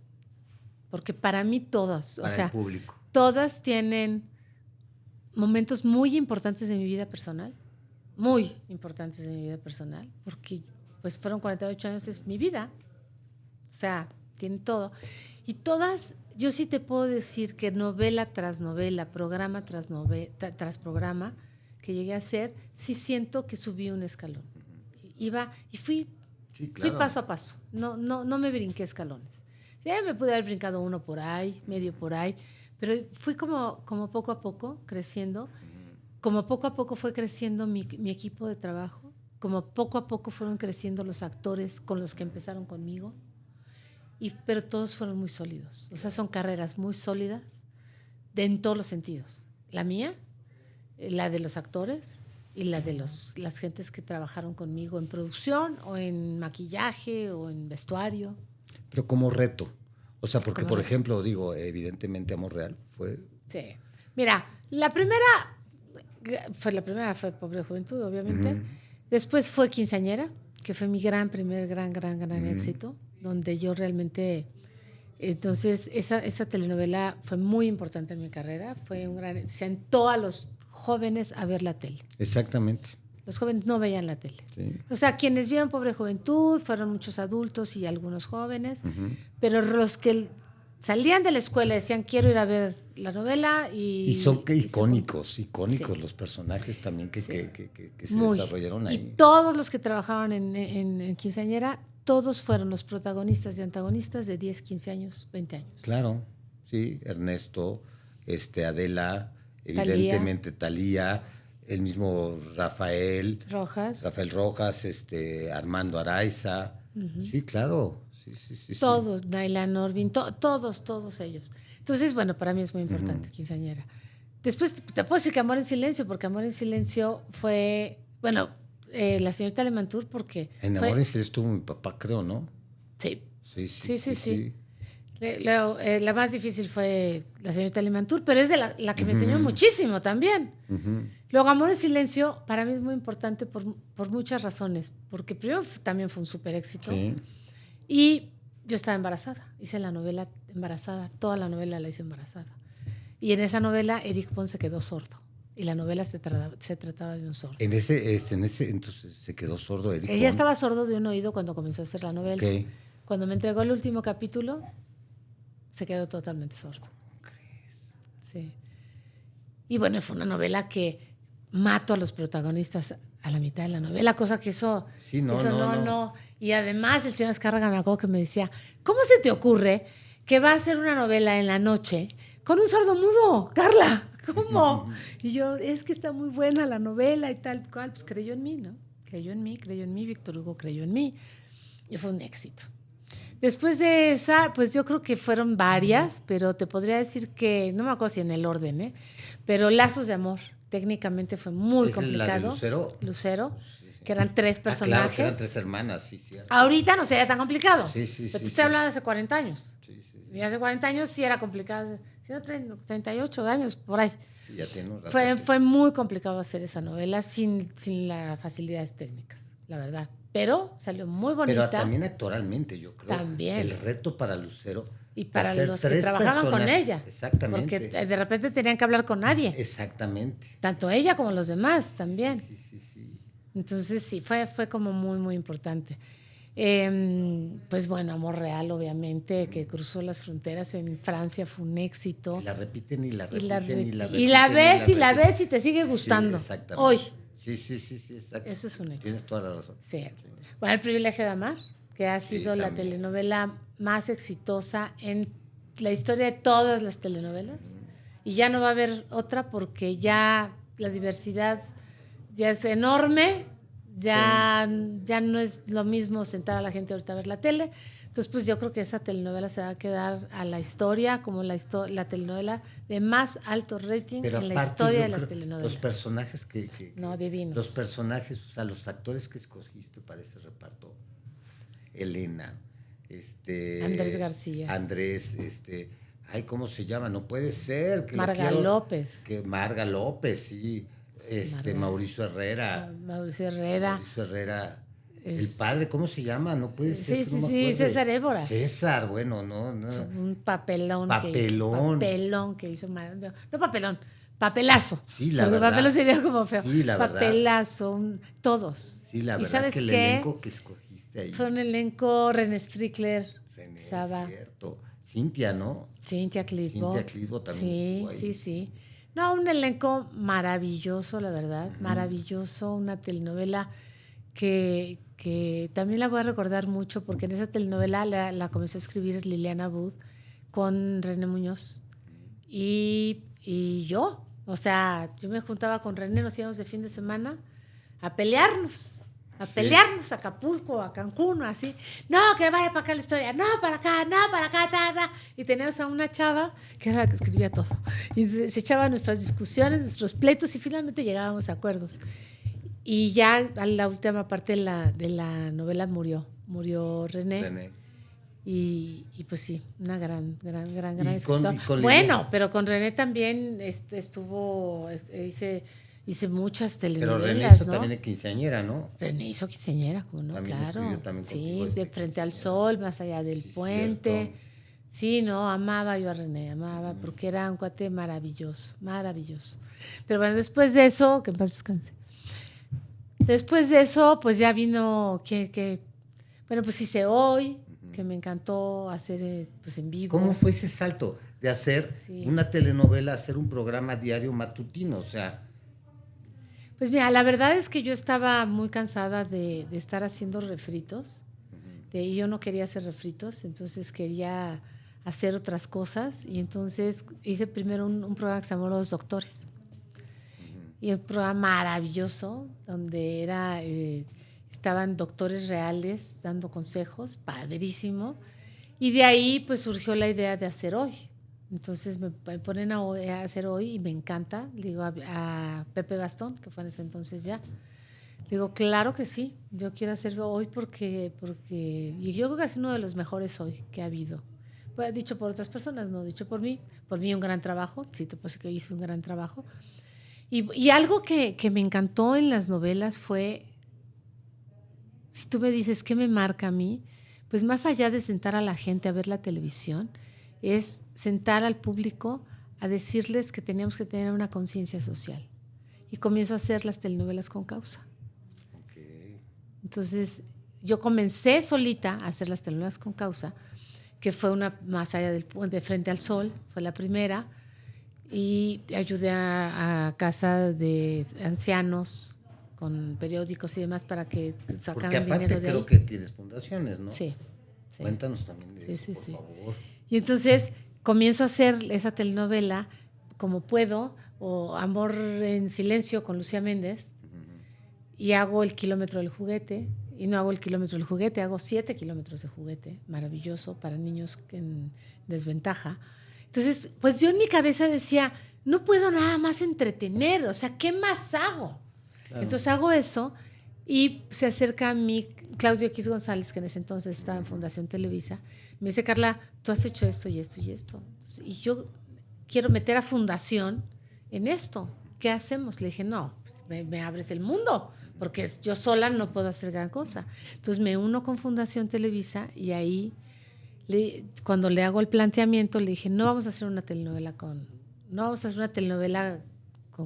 porque para mí todas, para el público. Todas tienen momentos muy importantes de mi vida personal muy importantes en mi vida personal, porque pues fueron 48 años, es mi vida. O sea, tiene todo. Y todas, yo sí te puedo decir que novela tras novela, programa tras programa que llegué a hacer, sí siento que subí un escalón. Iba y fui paso a paso. No me brinqué escalones. Ya me pude haber brincado uno por ahí, medio por ahí, pero fui como poco a poco creciendo. Como poco a poco fue creciendo mi equipo de trabajo, como poco a poco fueron creciendo los actores con los que empezaron conmigo, pero todos fueron muy sólidos. O sea, son carreras muy sólidas en todos los sentidos. La mía, la de los actores y la de las gentes que trabajaron conmigo en producción o en maquillaje o en vestuario. Pero como reto. O sea, porque, por ejemplo, digo, evidentemente Amor Real fue... Sí. Mira, la primera fue Pobre Juventud, obviamente. Después fue Quinceañera, que fue mi gran éxito, donde yo realmente... Entonces, esa telenovela fue muy importante en mi carrera. Sentó a los jóvenes a ver la tele. Exactamente. Los jóvenes no veían la tele. Sí. O sea, quienes vieron Pobre Juventud fueron muchos adultos y algunos jóvenes, pero los que salían de la escuela y decían, quiero ir a ver la novela. Y son icónicos los personajes también que se desarrollaron ahí. Y todos los que trabajaron en Quinceañera, todos fueron los protagonistas y antagonistas de 10, 15 años, 20 años. Claro, sí, Ernesto, Adela, evidentemente Thalía, el mismo Rafael Rojas, Armando Araiza. Sí, claro. Sí. Todos, Naila Norvin, todos ellos. Entonces, bueno, para mí es muy importante, Quinceañera. Después te puedo decir que Amor en Silencio, porque Amor en Silencio fue, bueno, la señorita Lemantur, porque... En Amor en Silencio estuvo mi papá, creo, ¿no? Sí. Sí. La más difícil fue la señorita Lemantur, pero es de la que me enseñó muchísimo también. Luego, Amor en Silencio, para mí es muy importante por muchas razones, porque primero también fue un súper éxito. Sí. Y yo estaba embarazada, hice la novela embarazada, toda la novela la hice embarazada. Y en esa novela Eric Pons quedó sordo. Y la novela se trataba de un sordo. En ese entonces se quedó sordo Eric Pons. Ella estaba sordo de un oído cuando comenzó a hacer la novela. Okay. Cuando me entregó el último capítulo, se quedó totalmente sordo. ¿Cómo crees? Sí. Y bueno, fue una novela que mato a los protagonistas a la mitad de la novela, cosa que eso... Sí, no. Y además el señor Azcárraga me acuerdo que me decía, ¿cómo se te ocurre que va a hacer una novela en la noche con un sordo mudo, Carla? ¿Cómo? Y yo, es que está muy buena la novela y tal cual. Pues creyó en mí, ¿no? Creyó en mí, Víctor Hugo creyó en mí. Y fue un éxito. Después de esa, pues yo creo que fueron varias, pero te podría decir que, no me acuerdo si en el orden, pero Lazos de Amor, técnicamente fue muy complicado. ¿Es la de Lucero? Lucero, que eran 3 personajes. Claro, que eran 3 hermanas, sí, cierto. Ahorita no sería tan complicado. Sí. Pero te estoy hablando de hace 40 años. Sí. Y hace 40 años sí era complicado. 38 años, por ahí. Sí, ya tiene un rato. Fue muy complicado hacer esa novela sin las facilidades técnicas, la verdad. Pero salió muy bonita. Pero también actoralmente, yo creo. También. El reto para Lucero. Y para los que trabajaban con ella. Exactamente. Porque de repente tenían que hablar con nadie. Exactamente. Tanto ella como los demás también. Sí. Entonces sí, fue como muy, muy importante. Pues bueno, Amor Real, obviamente, que cruzó las fronteras en Francia, fue un éxito. Y la repiten. Y la ves y te sigue gustando. Sí, exactamente. Hoy. Sí, exacto. Eso es un hecho. Tienes toda la razón. Sí. Bueno, El Privilegio de Amar, que ha sido la telenovela más exitosa en la historia de todas las telenovelas. Y ya no va a haber otra porque ya la diversidad ya es enorme. Ya no es lo mismo sentar a la gente ahorita a ver la tele. Entonces, pues yo creo que esa telenovela se va a quedar a la historia como la telenovela de más alto rating en la historia de las telenovelas. Los personajes no, divinos. Los personajes, o sea, los actores que escogiste para ese reparto. Elena, Andrés García. Andrés, ¿cómo se llama? No puede ser. Marga López. Marga López, sí. Mauricio Herrera. El padre, ¿cómo se llama? No puede ser. Sí, César Évora. César, bueno, no. Un papelón que hizo. No papelón, papelazo. Sí, la porque verdad. papelazo sería como feo. Sí, la verdad. Papelazo, todos. Sí, la ¿Y verdad sabes que el qué? elenco que escogiste ahí. Fue un elenco, René Strickler, René, Saba, es cierto. Cintia, ¿no? Cintia Clitbo. Cintia Clitbo también estuvo ahí. Sí. No, un elenco maravilloso, la verdad, maravilloso, una telenovela que también la voy a recordar mucho porque en esa telenovela la comenzó a escribir Liliana Wood con René Muñoz y yo. O sea, yo me juntaba con René, nos íbamos de fin de semana a pelearnos. A pelearnos a Acapulco, a Cancún, así. No, que vaya para acá la historia. No, para acá, ta. Y teníamos a una chava que era la que escribía todo. Y se echaba nuestras discusiones, nuestros pleitos y finalmente llegábamos a acuerdos. Y ya a la última parte de la novela murió René. Y pues sí, una gran escritora. Bueno, pero con René también hice muchas telenovelas, pero René hizo ¿no? también de quinceañera, ¿no? René hizo quinceañera, ¿cómo no? También Claro. escribió también Sí, contigo de Frente al Sol, Más allá del puente. Cierto. Sí, no, amaba yo a René, porque era un cuate maravilloso. Pero bueno, después de eso, que en paz descanse. Después de eso, pues ya vino bueno, pues hice Hoy, que me encantó hacer pues en vivo. ¿Cómo fue ese salto de hacer una telenovela, hacer un programa diario matutino? O sea... Pues mira, la verdad es que yo estaba muy cansada de estar haciendo refritos. Y yo no quería hacer refritos, entonces quería hacer otras cosas. Y entonces hice primero un programa que se llamó Los Doctores. Y un programa maravilloso, donde estaban doctores reales dando consejos, padrísimo. Y de ahí pues surgió la idea de hacer Hoy. Entonces me ponen a hacer Hoy y me encanta. Le digo a Pepe Bastón, que fue en ese entonces ya. Digo, claro que sí, yo quiero hacerlo Hoy porque y yo creo que es uno de los mejores Hoy que ha habido. Pues, dicho por otras personas, no dicho por mí un gran trabajo, sí te puedo decir que hice un gran trabajo. Y algo que me encantó en las novelas fue, si tú me dices, ¿qué me marca a mí? Pues más allá de sentar a la gente a ver la televisión, es sentar al público a decirles que teníamos que tener una conciencia social. Y comienzo a hacer las telenovelas con causa. Entonces, yo comencé solita a hacer las telenovelas con causa, que fue una Más allá del puente, Frente al Sol, fue la primera, y ayudé a casa de ancianos con periódicos y demás para que sacaran dinero de ahí. Porque aparte creo que tienes fundaciones, ¿no? Sí. Cuéntanos también de eso, por favor. Y entonces comienzo a hacer esa telenovela como puedo, o Amor en Silencio con Lucía Méndez, y hago El Kilómetro del Juguete, y no hago El Kilómetro del Juguete, hago 7 kilómetros de juguete, maravilloso, para niños en desventaja. Entonces, pues yo en mi cabeza decía, no puedo nada más entretener, o sea, ¿qué más hago? Claro. Entonces hago eso, y se acerca a mí Claudio X González, que en ese entonces estaba en Fundación Televisa, me dice, Carla, tú has hecho esto y esto y esto. Entonces, y yo quiero meter a Fundación en esto. ¿Qué hacemos? Le dije, no, pues me abres el mundo, porque yo sola no puedo hacer gran cosa. Entonces me uno con Fundación Televisa y ahí, cuando le hago el planteamiento, le dije, no vamos a hacer una telenovela con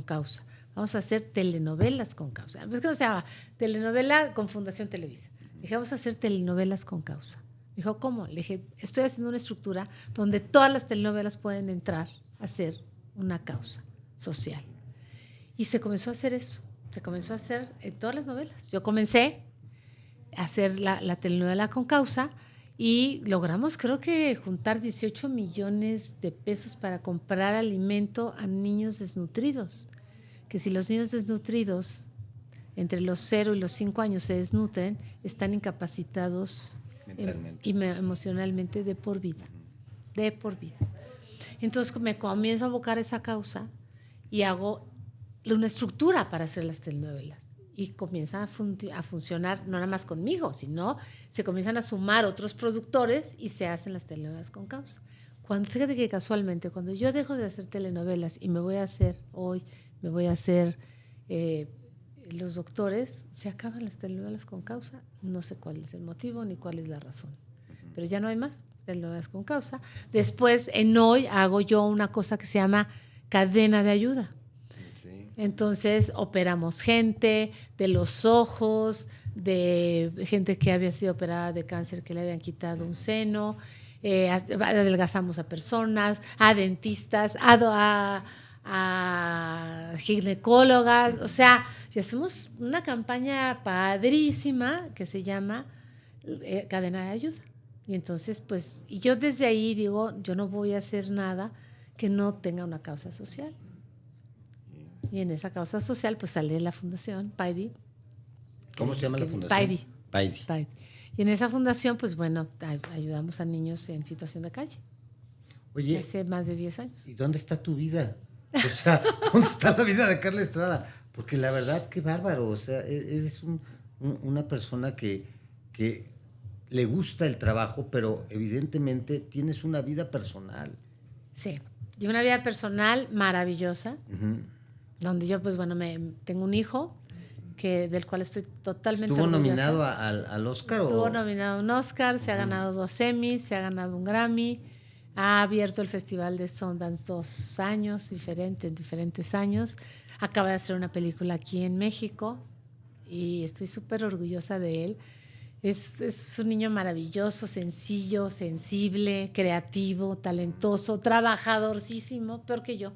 causa, vamos a hacer telenovelas con causa. Es que no se llama telenovela con Fundación Televisa. Le dije, vamos a hacer telenovelas con causa. Me dijo, ¿cómo? Le dije, estoy haciendo una estructura donde todas las telenovelas pueden entrar a hacer una causa social. Y se comenzó a hacer eso. Se comenzó a hacer en todas las novelas. Yo comencé a hacer la telenovela con causa y logramos, creo que, juntar 18 millones de pesos para comprar alimento a niños desnutridos. Que si los niños desnutridos, entre los 0 y los 5 años, se desnutren, están incapacitados emocionalmente de por vida. De por vida. Entonces me comienzo a abocar a esa causa y hago una estructura para hacer las telenovelas. Y comienza a funcionar no nada más conmigo, sino se comienzan a sumar otros productores y se hacen las telenovelas con causa. Fíjate que casualmente, cuando yo dejo de hacer telenovelas y me voy a hacer Los Doctores, se acaban las telenovelas con causa. No sé cuál es el motivo ni cuál es la razón. Pero ya no hay más telenovelas con causa. Después, en Hoy, hago yo una cosa que se llama Cadena de Ayuda. Entonces operamos gente de los ojos, de gente que había sido operada de cáncer que le habían quitado un seno, adelgazamos a personas, a dentistas, a ginecólogas, o sea, y hacemos una campaña padrísima que se llama Cadena de Ayuda. Y entonces, pues, y yo desde ahí digo, yo no voy a hacer nada que no tenga una causa social. Y en esa causa social, pues sale la fundación PAIDI. ¿Cómo se llama la fundación? PAIDI. PAIDI. Y en esa fundación, pues bueno, ayudamos a niños en situación de calle. Oye, hace más de 10 años. ¿Y dónde está tu vida? O sea, ¿dónde está la vida de Carla Estrada? Porque la verdad, qué bárbaro. O sea, eres una persona que le gusta el trabajo, pero evidentemente tienes una vida personal. Sí, y una vida personal maravillosa, donde yo, pues bueno, tengo un hijo del cual estoy totalmente ¿Estuvo orgullosa. nominado al Oscar? Estuvo nominado a un Oscar, se ha ganado 2 Emmys, se ha ganado un Grammy, ha abierto el Festival de Sundance 2 años, en diferentes años. Acaba de hacer una película aquí en México y estoy súper orgullosa de él. Es un niño maravilloso, sencillo, sensible, creativo, talentoso, trabajadorcísimo, peor que yo.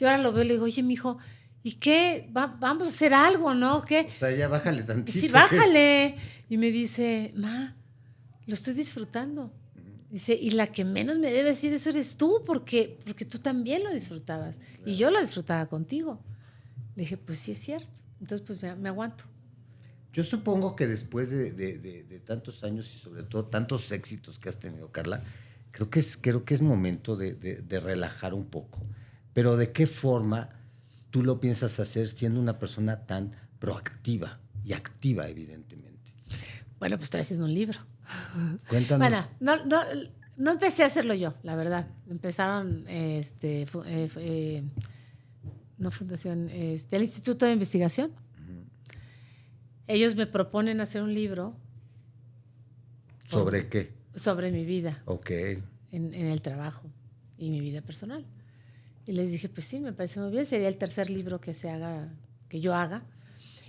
Yo ahora lo veo y le digo, oye, mijo, ¿y qué? Vamos a hacer algo, ¿no? ¿Qué? O sea, ya bájale tantito. Sí, bájale. Y me dice, ma, lo estoy disfrutando. Dice, y la que menos me debe decir eso eres tú, porque tú también lo disfrutabas. Claro. Y yo lo disfrutaba contigo. Le dije, pues sí es cierto. Entonces, pues me aguanto. Yo supongo que después de tantos años y sobre todo tantos éxitos que has tenido, Carla, creo que es momento de relajar un poco. Pero ¿de qué forma tú lo piensas hacer siendo una persona tan proactiva y activa, evidentemente? Bueno, pues estoy haciendo un libro. Cuéntanos. Bueno, no empecé a hacerlo yo, la verdad. Empezaron, no fundación, el Instituto de Investigación. Ellos me proponen hacer un libro. ¿Sobre qué? Sobre mi vida. Ok. En el trabajo y mi vida personal. Y les dije, pues sí, me parece muy bien. Sería el tercer libro que yo haga.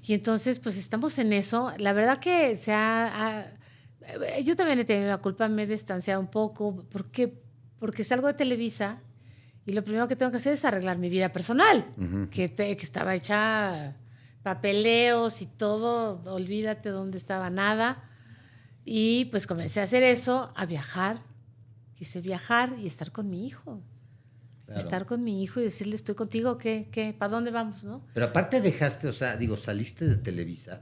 Y entonces, pues estamos en eso. La verdad que yo también he tenido la culpa, me he distanciado un poco. ¿Por qué? Porque salgo de Televisa y lo primero que tengo que hacer es arreglar mi vida personal, que estaba hecha papeleos y todo, olvídate dónde estaba nada. Y pues comencé a hacer eso, a viajar. Quise viajar y estar con mi hijo. Claro. Estar con mi hijo y decirle, estoy contigo, ¿qué? ¿Para dónde vamos, no? Pero aparte dejaste, saliste de Televisa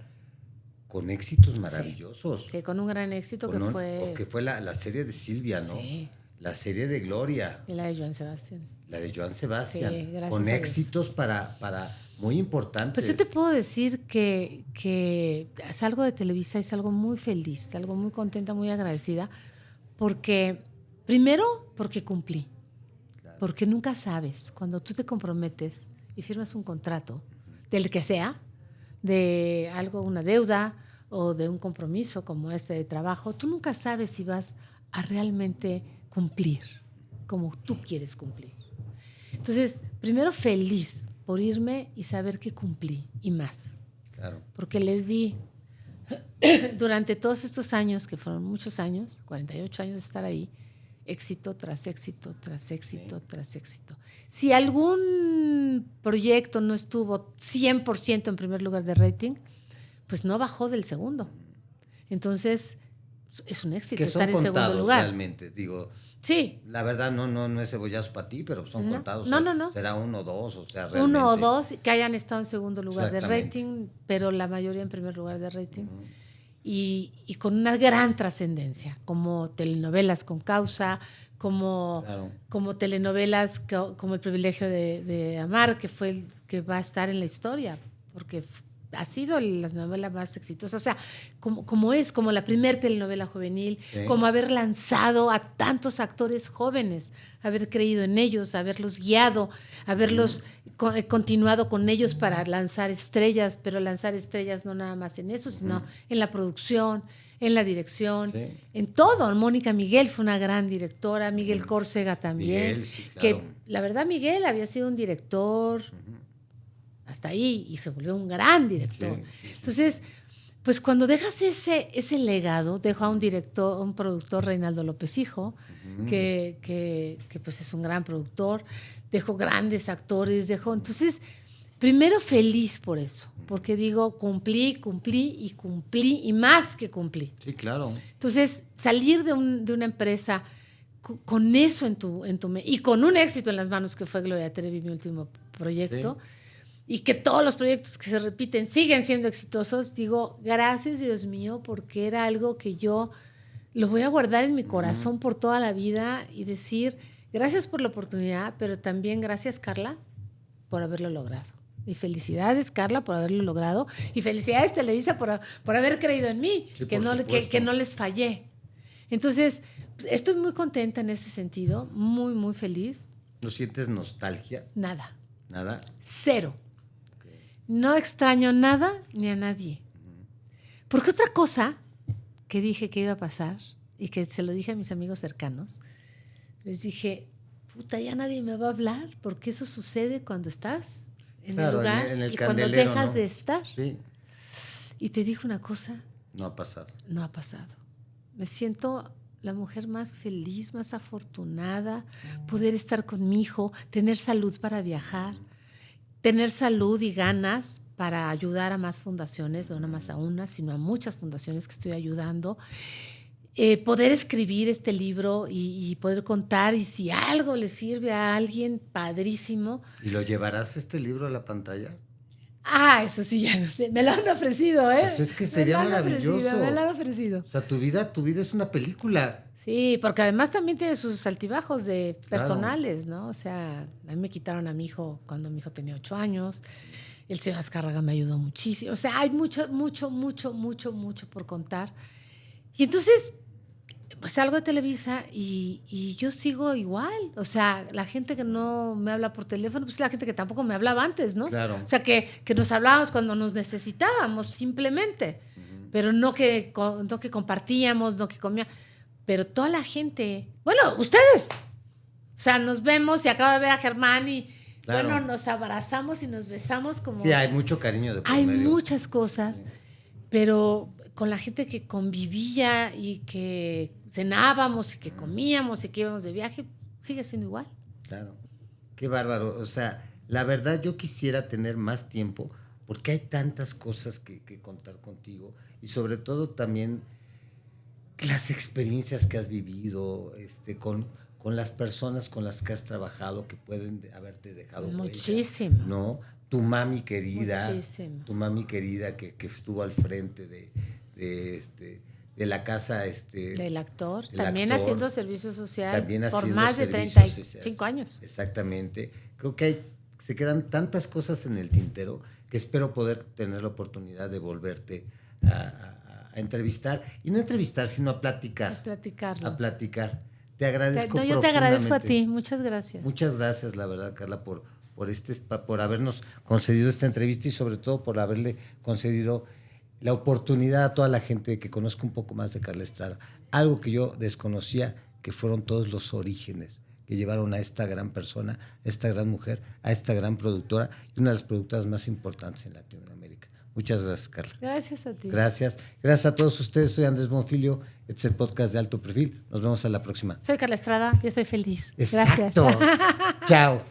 con éxitos maravillosos. Sí, con un gran éxito que fue la serie de Silvia, ¿no? Sí. La serie de Gloria. Y la de Joan Sebastián. Sí, con éxitos para muy importantes. Pues yo te puedo decir que salgo de Televisa y salgo muy feliz, salgo muy contenta, muy agradecida, primero porque cumplí. Claro. Porque nunca sabes, cuando tú te comprometes y firmas un contrato, del que sea, de algo, una deuda o de un compromiso como este de trabajo, tú nunca sabes si vas a realmente cumplir como tú quieres cumplir. Entonces, primero feliz por irme y saber que cumplí y más. Claro. Porque les di durante todos estos años, que fueron muchos años, 48 años de estar ahí, éxito tras éxito, tras éxito, tras éxito. Si algún proyecto no estuvo 100% en primer lugar de rating, pues no bajó del segundo. Entonces, es un éxito estar en segundo lugar. Realmente, digo. Sí. La verdad no es cebollazo para ti, pero son contados. No. Será 1 o 2, o sea, realmente. 1 o 2 que hayan estado en segundo lugar de rating, pero la mayoría en primer lugar de rating. Y con una gran trascendencia, como telenovelas con causa, como telenovelas como El privilegio de amar, que fue que va a estar en la historia, porque ha sido la novela más exitosa, o sea, como la primer telenovela juvenil, como haber lanzado a tantos actores jóvenes, haber creído en ellos, haberlos guiado, haberlos continuado con ellos para lanzar estrellas, pero lanzar estrellas no nada más en eso, sino en la producción, en la dirección, en todo. Mónica Miguel fue una gran directora, Miguel Córcega también, Miguel, sí, claro. Que la verdad Miguel había sido un director hasta ahí, y se volvió un gran director. Sí. Entonces, pues cuando dejas ese legado, dejo a un productor, Reinaldo López Hijo, que pues es un gran productor, dejo grandes actores, entonces, primero feliz por eso, porque digo, cumplí, y más que cumplí. Sí, claro. Entonces, salir de una empresa con eso y con un éxito en las manos que fue Gloria Trevi, mi último proyecto, sí, y que todos los proyectos que se repiten siguen siendo exitosos, digo, gracias Dios mío, porque era algo que yo lo voy a guardar en mi corazón por toda la vida y decir, gracias por la oportunidad, pero también gracias, Carla, por haberlo logrado. Y felicidades, Carla, por haberlo logrado. Y felicidades, Televisa, por haber creído en mí, sí, que no les fallé. Entonces, pues, estoy muy contenta en ese sentido, muy, muy feliz. ¿No sientes nostalgia? Nada. ¿Nada? Cero. Okay. No extraño nada ni a nadie. Porque otra cosa que dije que iba a pasar y que se lo dije a mis amigos cercanos, les dije, puta, ya nadie me va a hablar porque eso sucede cuando estás en el lugar en el y cuando dejas, ¿no?, de estar. Sí. Y te digo una cosa. No ha pasado. No ha pasado. Me siento la mujer más feliz, más afortunada, poder estar con mi hijo, tener salud para viajar, tener salud y ganas para ayudar a más fundaciones, no nada más a una, sino a muchas fundaciones que estoy ayudando. Poder escribir este libro y poder contar, y si algo le sirve a alguien, padrísimo. ¿Y lo llevarás este libro a la pantalla? Eso sí, ya no sé. Me lo han ofrecido, ¿eh? Pues es que sería maravilloso. Me lo han ofrecido. O sea, tu vida es una película. Sí, porque además también tiene sus altibajos personales, ¿no? O sea, a mí me quitaron a mi hijo cuando mi hijo tenía 8 años. El señor Azcárraga me ayudó muchísimo. O sea, hay mucho por contar. Y entonces, pues salgo de Televisa y yo sigo igual. O sea, la gente que no me habla por teléfono, pues es la gente que tampoco me hablaba antes, ¿no? Claro. O sea, que nos hablábamos cuando nos necesitábamos, simplemente. Uh-huh. Pero no que compartíamos, no que comíamos. Pero toda la gente, bueno, ustedes. O sea, nos vemos y acabo de ver a Germán y, claro, bueno, nos abrazamos y nos besamos como... Sí, hay mucho cariño de por Hay medio. Muchas cosas, sí, pero con la gente que convivía y que cenábamos y que comíamos y que íbamos de viaje, sigue siendo igual. Claro, qué bárbaro. O sea, la verdad yo quisiera tener más tiempo porque hay tantas cosas que contar contigo y sobre todo también las experiencias que has vivido con las personas con las que has trabajado que pueden haberte dejado muchísimo, huella, ¿no? Tu mami querida, muchísimo. Tu mami querida que estuvo al frente de la casa del actor, también haciendo servicio social por más de 35 años. Exactamente. Creo que se quedan tantas cosas en el tintero que espero poder tener la oportunidad de volverte a entrevistar, y no entrevistar, sino a platicar. A platicar. Te agradezco yo te agradezco a ti, muchas gracias. Muchas gracias, la verdad, Carla, por habernos concedido esta entrevista y sobre todo por haberle concedido la oportunidad a toda la gente que conozca un poco más de Carla Estrada. Algo que yo desconocía, que fueron todos los orígenes que llevaron a esta gran persona, a esta gran mujer, a esta gran productora y una de las productoras más importantes en Latinoamérica. Muchas gracias, Carla. Gracias a ti. Gracias. Gracias a todos ustedes. Soy Andrés Bonfilio. Este es el podcast de Alto Perfil. Nos vemos a la próxima. Soy Carla Estrada y estoy feliz. Exacto. Gracias. Chao.